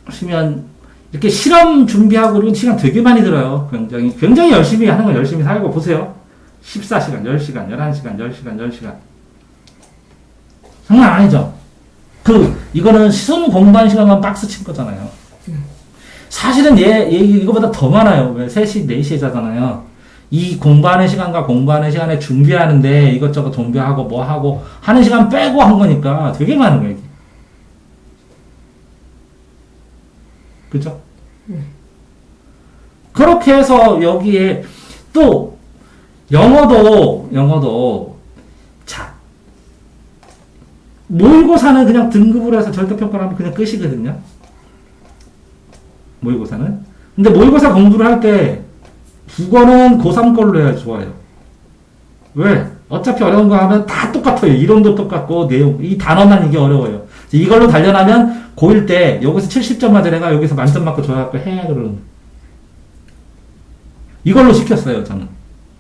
하시면, 이렇게 실험 준비하고, 그리고 시간 되게 많이 들어요. 굉장히 열심히 하는 건 열심히 살고, 보세요. 14시간, 10시간, 11시간, 10시간, 10시간. 장난 아니죠? 이거는 시선 공부하는 시간만 박스 친 거잖아요. 사실은 이거보다 더 많아요. 왜 3시, 4시에 자잖아요. 이 공부하는 시간과 공부하는 시간에 준비하는데 이것저것 준비하고 뭐 하고 하는 시간 빼고 한 거니까 되게 많은 거예요. 그죠? 그렇게 해서 여기에 또 영어도 자 모의고사는 그냥 등급으로 해서 절대평가를 하면 그냥 끝이거든요. 모의고사는. 근데 모의고사 공부를 할 때 국어는 고3 걸로 해야 좋아요. 왜? 어차피 어려운 거 하면 다 똑같아요. 이론도 똑같고 내용, 이 단어만 이게 어려워요. 이걸로 단련하면 고1 때 여기서 70점 맞은 애가 여기서 만점 맞고 줘갖고 해 그러는. 이걸로 시켰어요 저는.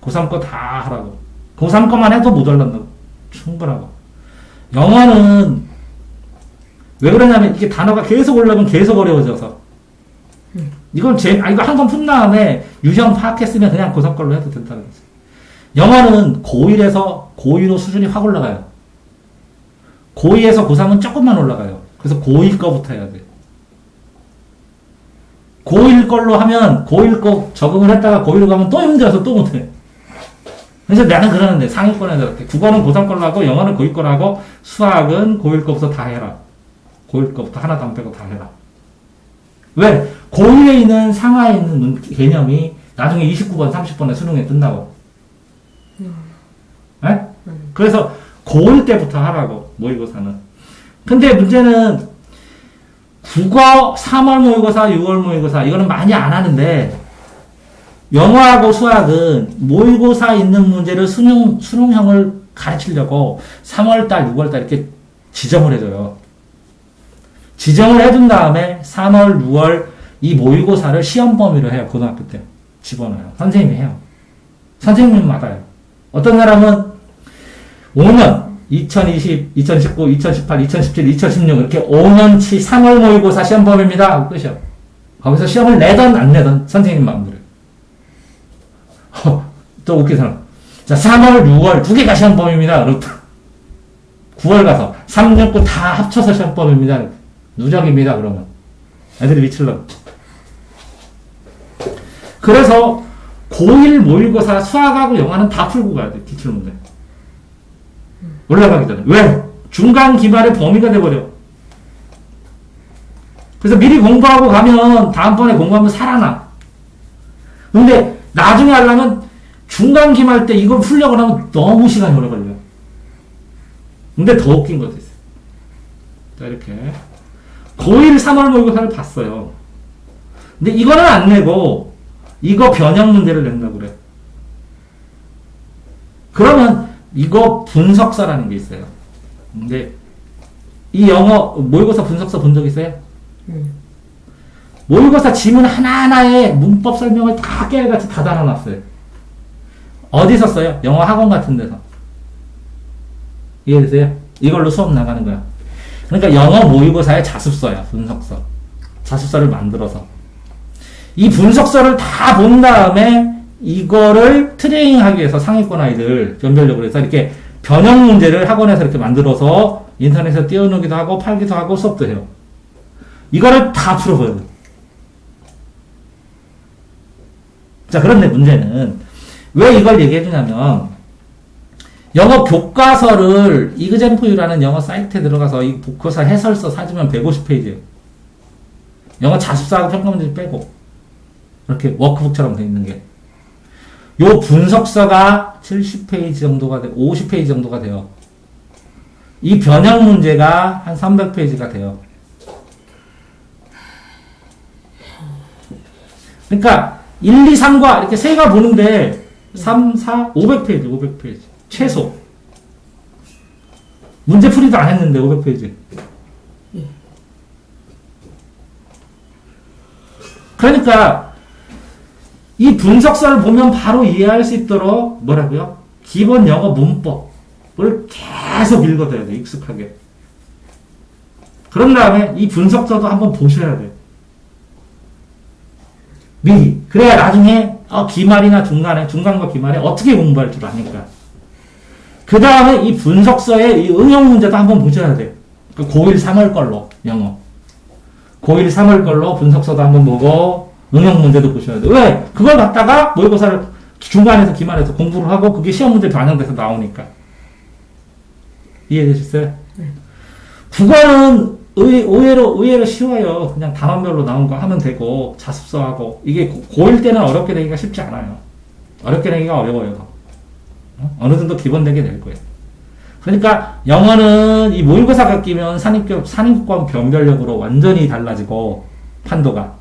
고3 거 다 하라고. 고3 거만 해도 모자란다고. 충분하고. 영어는 왜 그러냐면 이게 단어가 계속 올라오면 계속 어려워져서. 이건 이거 한 번 푼 다음에 유형 파악했으면 그냥 고3 걸로 해도 된다는 거지. 영어는 고1에서 고2로 수준이 확 올라가요. 고2에서 고3은 조금만 올라가요. 그래서 고2 거부터 해야 돼. 고1 걸로 하면 고1 거 적응을 했다가 고2로 가면 또 힘들어서 또 못해. 그래서 나는 그러는데 상위권에 이렇게 국어는 고3 걸로 하고 영어는 고2 걸로 하고 수학은 고1 거부터 다 해라. 고1 거부터 하나도 안 빼고 다 해라. 왜? 고1에 있는 상하에 있는 개념이 나중에 29번, 30번에 수능에 뜬다고. 네? 그래서 고1 때부터 하라고, 모의고사는. 근데 문제는 국어 3월 모의고사, 6월 모의고사, 이거는 많이 안 하는데, 영어하고 수학은 모의고사 있는 문제를 수능형을 가르치려고 3월달, 6월달 이렇게 지정을 해줘요. 지정을 해준 다음에 3월, 6월 이 모의고사를 시험 범위로 해요. 고등학교 때 집어넣어요. 선생님이 해요. 선생님이 맡아요. 어떤 사람은 5년 2020, 2019, 2018, 2017, 2016 이렇게 5년치 3월 모의고사 시험 범위입니다 하고 끝이요. 거기서 시험을 내던 안 내던 선생님 마음대로. 또 웃긴 사람. 자, 3월, 6월 두 개가 시험 범위입니다. 그렇다. 9월 가서 3, 6, 9 다 합쳐서 시험 범위입니다. 누적입니다. 그러면 애들이 미칠러. 그래서 고1 모의고사 수학하고 영어는 다 풀고 가야 돼. 기출문제. 올라가기 전에. 왜? 중간 기말의 범위가 돼버려. 그래서 미리 공부하고 가면 다음번에 공부하면 살아나. 근데 나중에 하려면 중간 기말 때 이걸 풀려고 하면 너무 시간이 오래 걸려요. 근데 더 웃긴 것도 있어요. 자, 이렇게. 고1 3월 모의고사를 봤어요. 근데 이거는 안 내고, 이거 변형 문제를 낸다고 그래. 그러면 이거 분석서라는 게 있어요. 근데 이 영어 모의고사 분석서 본 적 있어요? 모의고사 지문 하나하나에 문법 설명을 다 깨알같이 다 달아놨어요. 어디서 써요? 영어 학원 같은 데서. 이해되세요? 이걸로 수업 나가는 거야. 그러니까 영어 모의고사의 자습서야, 분석서. 자습서를 만들어서. 이 분석서를 다 본 다음에 이거를 트레이닝하기 위해서 상위권 아이들 변별력으로 해서 이렇게 변형 문제를 학원에서 이렇게 만들어서 인터넷에 띄워놓기도 하고 팔기도 하고 수업도 해요. 이거를 다 풀어봐요. 자, 그런데 문제는 왜 이걸 얘기해주냐면 영어 교과서를 이그젠포유라는 영어 사이트에 들어가서 이 교과서 해설서 사주면 150페이지예요. 영어 자습서하고 평가문제 빼고 이렇게 워크북처럼 되어 있는 게. 요 분석서가 70페이지 정도가 돼, 50페이지 정도가 돼요. 이 변형 문제가 한 300페이지가 돼요. 그러니까 1, 2, 3과 이렇게 세가 보는데 3, 4, 500페이지, 500페이지. 최소. 문제풀이도 안 했는데 500페이지. 그러니까 이 분석서를 보면 바로 이해할 수 있도록 뭐라고요? 기본 영어 문법을 계속 읽어둬야 돼. 익숙하게. 그런 다음에 이 분석서도 한번 보셔야 돼. 미리. 그래야 나중에 기말이나 중간과 기말에 어떻게 공부할 줄 아니까. 그 다음에 이 분석서의 이 응용 문제도 한번 보셔야 돼. 고1 3월 걸로 영어. 고1 3월 걸로 분석서도 한번 보고 응용 문제도 보셔야 돼. 왜? 그걸 갖다가 모의고사를 중간에서 기말에서 공부를 하고 그게 시험 문제 반영돼서 나오니까. 이해되셨어요? 네. 국어는 의외로 쉬워요. 그냥 단원별로 나온 거 하면 되고 자습서하고 이게 고1 때는 어렵게 되기가 쉽지 않아요. 어렵게 되기가 어려워요. 어느 정도 기본 되게 될 거예요. 그러니까 영어는 이 모의고사가 끼면 상위권 변별력으로 완전히 달라지고 판도가.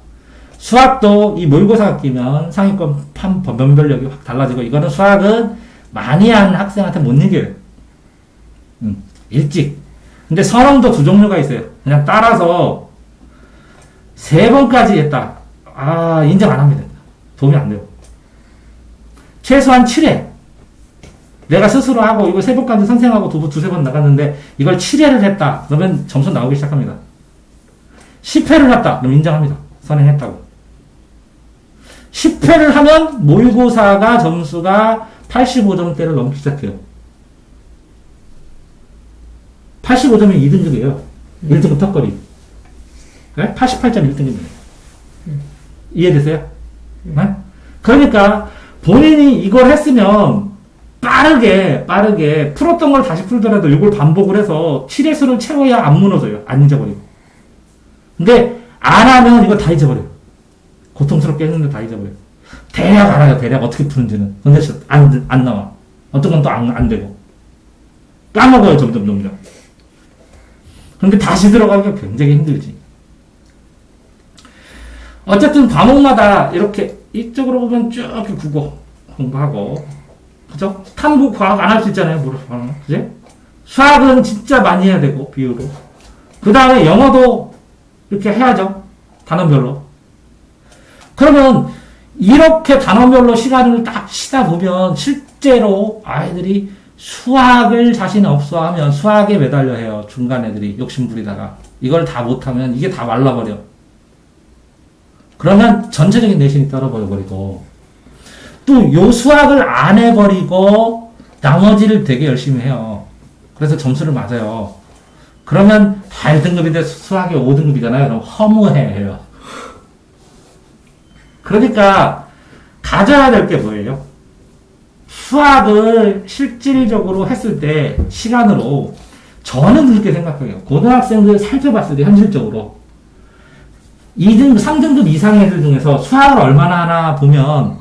수학도 이 모의고사가 끼면 상위권 변별력이 확 달라지고 이거는 수학은 많이 한 학생한테 못 이겨요. 일찍. 근데 선험도 두 종류가 있어요. 그냥 따라서 3번까지 했다. 인정 안 합니다. 도움이 안 돼요. 최소한 7회. 내가 스스로 하고 이거 세부까지 선생하고 두세 번 나갔는데 이걸 7회를 했다. 그러면 점수 나오기 시작합니다. 10회를 했다. 그럼 인정합니다. 선행했다고. 10회를 하면 모의고사가 점수가 85점대를 넘기 시작해요. 85점이 2등급이에요. 1등급 턱걸이. 네? 88.1등급이에요. 이해되세요? 네? 그러니까 본인이 이걸 했으면 빠르게 풀었던 걸 다시 풀더라도 이걸 반복을 해서 7회수를 채워야 안 무너져요. 안 잊어버리고. 근데 안 하면 이거 다 잊어버려요. 고통스럽게 했는데 다 잊어버려요. 대략 알아요. 대략 어떻게 푸는지는. 근데 안 나와. 어떤 건 또 안 되고. 까먹어요. 점점. 그런데 다시 들어가기가 굉장히 힘들지. 어쨌든 과목마다 이렇게 이쪽으로 보면 쭉 국어 공부하고, 그죠? 탐구 과학 안 할 수 있잖아요. 그지? 수학은 진짜 많이 해야 되고, 비율로. 그 다음에 영어도 이렇게 해야죠. 단원별로. 그러면 이렇게 단원별로 시간을 딱 쉬다 보면 실제로 아이들이 수학을 자신 없어 하면 수학에 매달려 해요. 중간 애들이 욕심부리다가. 이걸 다 못하면 이게 다 말라버려. 그러면 전체적인 내신이 떨어버려버리고, 또 요 수학을 안 해버리고 나머지를 되게 열심히 해요. 그래서 점수를 맞아요. 그러면 다 1등급인데 수학이 5등급이잖아요. 그럼 허무해해요. 그러니까 가져야 될 게 뭐예요? 수학을 실질적으로 했을 때 시간으로 저는 그렇게 생각해요. 고등학생들 살펴봤을 때 현실적으로 2등급, 3등급 이상의 애들 중에서 수학을 얼마나 하나 보면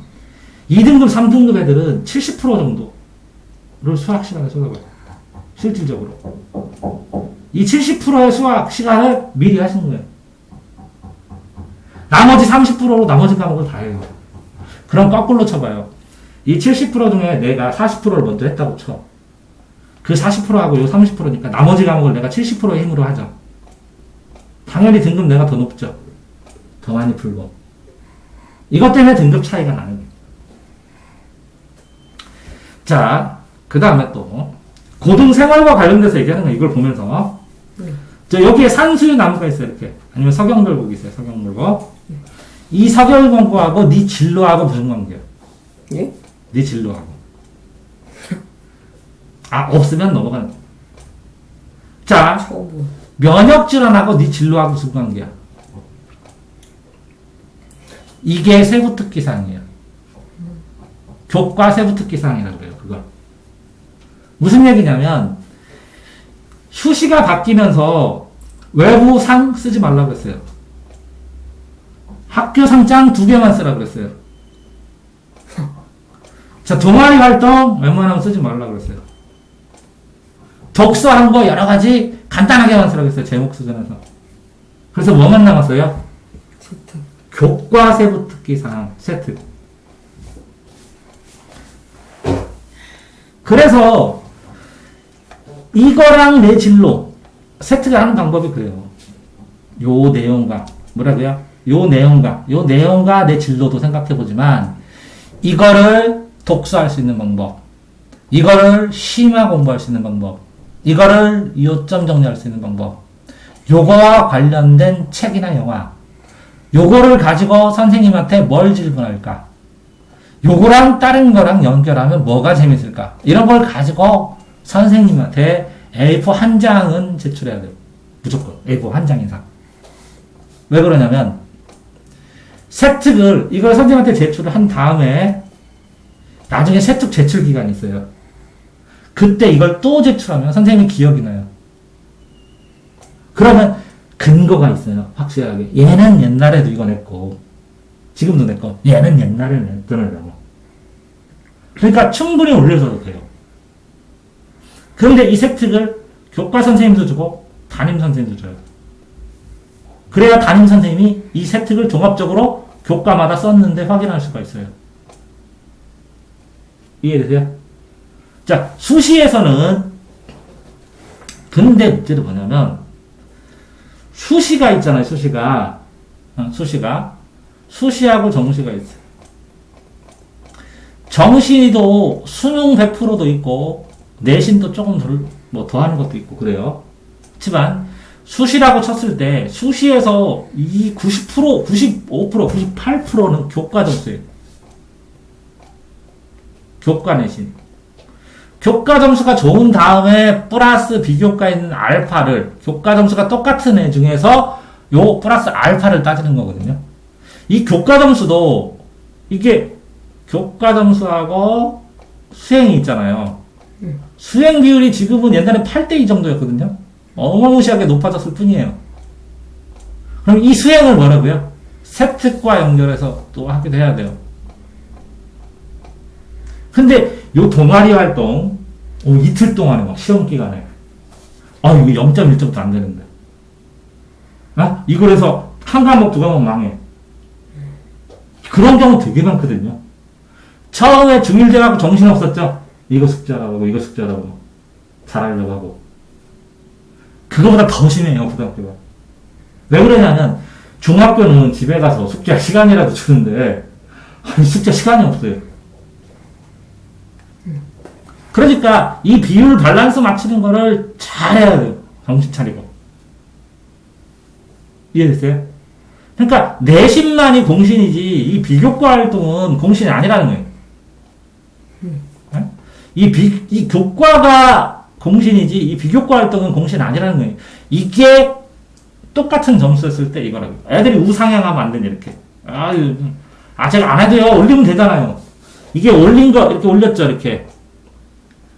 2등급, 3등급 애들은 70% 정도를 수학 시간에 쏟아봐요. 실질적으로. 이 70%의 수학 시간을 미리 하시는 거예요. 나머지 30%로 나머지 과목을 다 해요. 그럼 거꾸로 쳐봐요. 이 70% 중에 내가 40%를 먼저 했다고 쳐. 그 40%하고 요 30%니까 나머지 과목을 내가 70%의 힘으로 하죠. 당연히 등급 내가 더 높죠. 더 많이 풀고. 이것 때문에 등급 차이가 나는 거예요. 자, 그 다음에 또 고등생활과 관련돼서 얘기하는 거예요. 이걸 보면서. 저 여기에 산수유 나무가 있어요. 이렇게. 아니면 석영돌곡이 있어요. 석영돌곡. 이 석영돌곡하고 네 진로하고 무슨 관계야? 예? 네 진로하고. 없으면 넘어가는 거야. 자, 처음. 면역질환하고 네 진로하고 무슨 관계야? 이게 세부특기사항이에요. 교과 세부특기사항이라고 그래요. 그걸. 무슨 얘기냐면 수시가 바뀌면서 외부 상 쓰지 말라고 그랬어요. 학교 상장 2개만 쓰라고 그랬어요. 자, 동아리 활동 웬만하면 쓰지 말라고 그랬어요. 독서한 거 여러 가지 간단하게만 쓰라고 했어요. 제목 수준에서. 그래서 뭐만 남았어요? 세트. 교과 세부특기사항 세트. 그래서 이거랑 내 진로 세트가 하는 방법이 그래요. 요 내용과 뭐라고요? 요 내용과 내 진로도 생각해보지만 이거를 독서할 수 있는 방법, 이거를 심화 공부할 수 있는 방법, 이거를 요점 정리할 수 있는 방법, 요거와 관련된 책이나 영화, 요거를 가지고 선생님한테 뭘 질문할까, 요거랑 다른 거랑 연결하면 뭐가 재밌을까, 이런 걸 가지고 선생님한테 A4 한 장은 제출해야 돼요. 무조건 A4 한 장 이상. 왜 그러냐면 세특을 이걸 선생님한테 제출을 한 다음에 나중에 세특 제출 기간이 있어요. 그때 이걸 또 제출하면 선생님이 기억이 나요. 그러면 근거가 있어요. 확실하게. 얘는 옛날에도 이거 냈고 지금도 냈고 얘는 옛날에 냈더라고. 그러니까 충분히 올려줘도 돼요. 그런데 이 세특을 교과 선생님도 주고 담임 선생님도 줘요. 그래야 담임 선생님이 이 세특을 종합적으로 교과마다 썼는데 확인할 수가 있어요. 이해되세요? 자, 수시에서는 근데 문제는 뭐냐면 수시가 있잖아요. 수시하고 정시가 있어요. 정시도 수능 100%도 있고, 내신도 조금 더 하는 것도 있고, 그래요. 그렇지만, 수시라고 쳤을 때, 수시에서 이 90%, 95%, 98%는 교과 점수예요. 교과 내신. 교과 점수가 좋은 다음에 플러스 비교과 있는 알파를 교과 점수가 똑같은 애 중에서 요 플러스 알파를 따지는 거거든요. 이 교과 점수도 이게 교과 점수하고 수행이 있잖아요. 수행 비율이 지금은 옛날에 8대2 정도였거든요. 어마무시하게 높아졌을 뿐이에요. 그럼 이 수행을 뭐라고요? 세특과 연결해서 또 하기도 해야 돼요. 근데 요 동아리 활동 이틀 동안에 막 시험 기간에 이거 0.1점도 안 되는데 이걸 해서 한 과목 두 과목 망해. 그런 경우 되게 많거든요. 처음에 중1 돼가고 정신없었죠. 이거 숙제하라고 이거 숙제하라고 잘하려고 하고 그거보다 더 심해요. 고등학교가. 왜 그러냐면 중학교는 집에 가서 숙제할 시간이라도 주는데 숙제 시간이 없어요. 그러니까 이 비율 밸런스 맞추는 거를 잘해야 돼요. 정신 차리고. 이해됐어요? 그러니까 내신만이 공신이지 이 비교과 활동은 공신이 아니라는 거예요. 이 교과가 공신이지 이 비교과 활동은 공신이 아니라는 거예요. 이게 똑같은 점수였을 때 이거라고. 애들이 우상향하면 안 되냐 이렇게. 제가 안 해도요. 올리면 되잖아요. 이게 올린 거 이렇게 올렸죠 이렇게.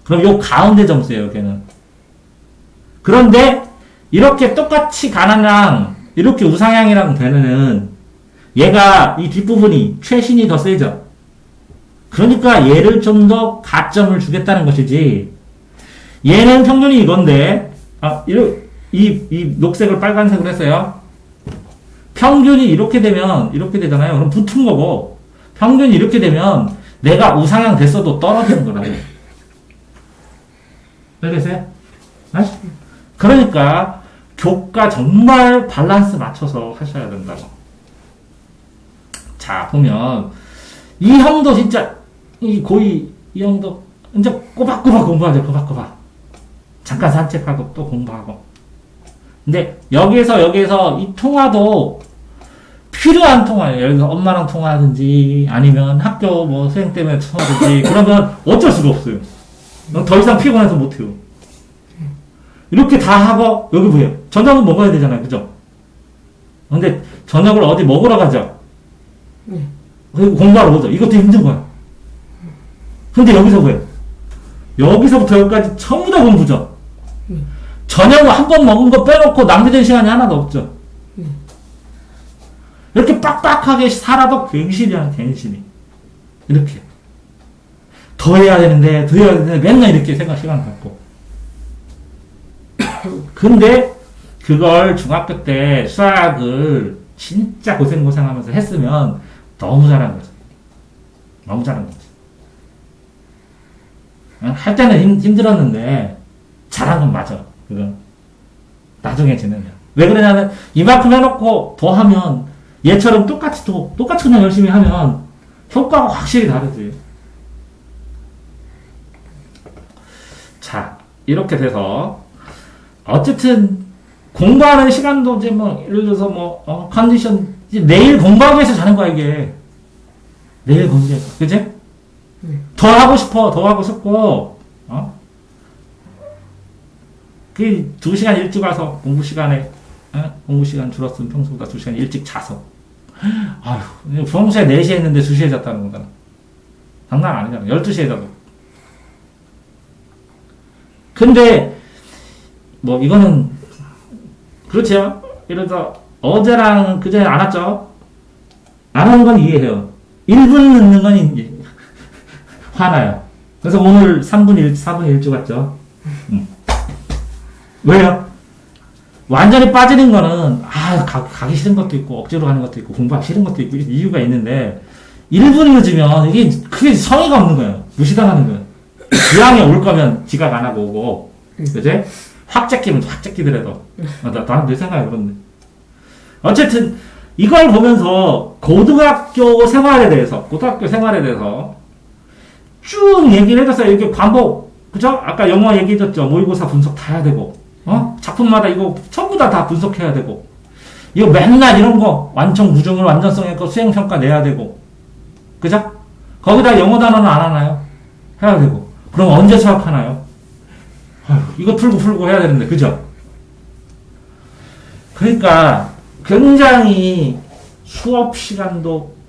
그럼 요 가운데 점수예요, 걔는. 그런데, 이렇게 똑같이 가난랑, 이렇게 우상향이랑 되는, 얘가, 이 뒷부분이, 최신이 더 세죠? 그러니까 얘를 좀 더 가점을 주겠다는 것이지, 얘는 평균이 이건데, 이 녹색을 빨간색으로 했어요. 평균이 이렇게 되면, 이렇게 되잖아요. 그럼 붙은 거고, 평균이 이렇게 되면, 내가 우상향 됐어도 떨어지는 거라고. 알겠어요? 그러니까 교과 정말 밸런스 맞춰서 하셔야 된다고. 자, 보면 이 형도 진짜 이 고2 이 형도 이제 꼬박꼬박 공부하죠. 꼬박꼬박. 잠깐 산책하고 또 공부하고. 근데 여기에서 이 통화도 필요한 통화예요. 예를 들어서 엄마랑 통화하든지 아니면 학교 뭐 수행 때문에 통화하든지 그러면 어쩔 수가 없어요. 더 이상 피곤해서 못해요. 이렇게 다 하고, 여기 보여요. 저녁은 먹어야 되잖아요. 그죠? 근데 저녁을 어디 먹으러 가죠? 그리고 공부하러 오죠. 이것도 힘든 거야. 근데 여기서 뭐예요? 여기서부터 여기까지 전부 다 공부죠? 저녁을 한 번 먹은 거 빼놓고 낭비된 시간이 하나도 없죠? 이렇게 빡빡하게 살아도 갱신이야, 갱신이. 이렇게. 더 해야 되는데 맨날 이렇게 생각 시간 갖고. 근데 그걸 중학교 때 수학을 진짜 고생하면서 했으면 너무 잘한 거죠. 너무 잘한 거죠. 할 때는 힘들었는데 잘한 건 맞아. 그건 나중에 지내면. 왜 그러냐면 이만큼 해놓고 더 하면 얘처럼 똑같이 그냥 열심히 하면 효과가 확실히 다르지. 자, 이렇게 돼서 어쨌든 공부하는 시간도 이제 예를 들어서 컨디션 이제 내일 공부하기 위해서 자는 거야 이게. 내일 공부해서, 그치? 더 하고 싶고 그 2시간 일찍 와서 공부 시간 줄었으면 평소보다 2시간 일찍 자서. 평소에 4시에 했는데 2시에 잤다는 거잖아. 장난 아니잖아. 12시에 자도. 근데 이거는 그렇죠. 예를 들어 어제랑 그전에 안 왔죠. 안 하는 건 이해해요. 1분 늦는 건 이제 화나요. 그래서 오늘 4분 일찍 왔죠. 왜요? 완전히 빠지는 거는 가기 싫은 것도 있고 억지로 가는 것도 있고 공부하기 싫은 것도 있고 이유가 있는데 1분 늦으면 이게 크게 성의가 없는 거예요. 무시당하는 거예요. 기왕에 올 거면 지각 안 하고 오고, 그지? 확 째끼면 확 째끼더라도. 나는 내 생각이 그런데. 어쨌든, 이걸 보면서 고등학교 생활에 대해서 쭉 얘기를 해줬어요. 이렇게 반복, 그죠? 아까 영어 얘기해줬죠. 모의고사 분석 다 해야 되고, 작품마다 이거 전부 다 분석해야 되고, 이거 맨날 이런 거, 완성, 무중을 완전성 있고 수행평가 내야 되고, 그죠? 거기다 영어 단어는 안 하나요? 해야 되고. 그럼 언제 수학하나요? 아휴, 이거 풀고 해야 되는데, 그죠? 그러니까, 굉장히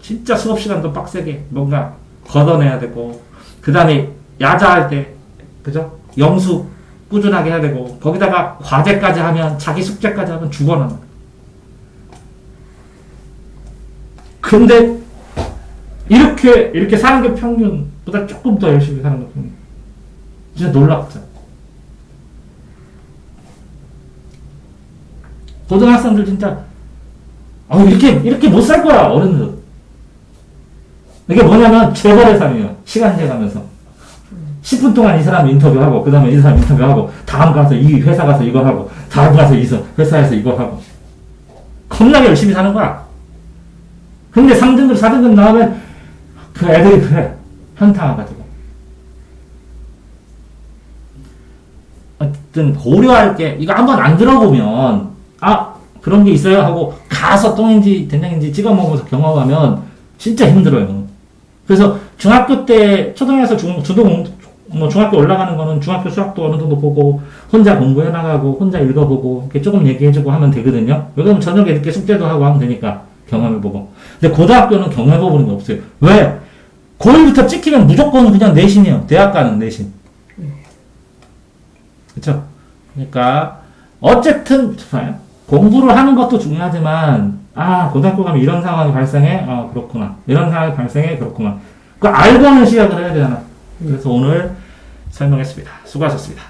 진짜 수업 시간도 빡세게 뭔가 걷어내야 되고, 그 다음에 야자할 때, 그죠? 영수 꾸준하게 해야 되고, 거기다가 과제까지 하면, 자기 숙제까지 하면 죽어나는. 근데, 이렇게 사는 게 평균보다 조금 더 열심히 사는 거 평균. 진짜 놀랍죠? 고등학생들 진짜, 이렇게 못 살 거야, 어른들. 이게 뭐냐면, 재벌의 삶이에요. 시간 재가면서. 10분 동안 이 사람 인터뷰하고, 그 다음에 이 사람 인터뷰하고, 다음 가서 이 회사 가서 이거 하고, 다음 가서 이 회사에서 이거 하고. 겁나게 열심히 사는 거야. 근데 3등급, 4등급 나오면, 그 애들이 그래. 현타 와가지고. 어쨌든, 고려할 게, 이거 한번 안 들어보면, 그런 게 있어요 하고, 가서 똥인지 된장인지 찍어 먹으면서 경험하면, 진짜 힘들어요. 그래서, 중학교 때, 초등에서 중학교 올라가는 거는 중학교 수학도 어느 정도 보고, 혼자 공부해 나가고, 혼자 읽어보고, 이렇게 조금 얘기해주고 하면 되거든요. 왜냐면 저녁에 이렇게 숙제도 하고 하면 되니까, 경험해보고. 근데 고등학교는 경험해보는 게 없어요. 왜? 고1부터 찍히면 무조건 그냥 내신이에요. 대학 가는 내신. 그쵸? 그러니까, 어쨌든, 공부를 하는 것도 중요하지만, 고등학교 가면 이런 상황이 발생해? 그렇구나. 이런 상황이 발생해? 그렇구나. 그 알고는 시작을 해야 되잖아. 그래서 오늘 설명했습니다. 수고하셨습니다.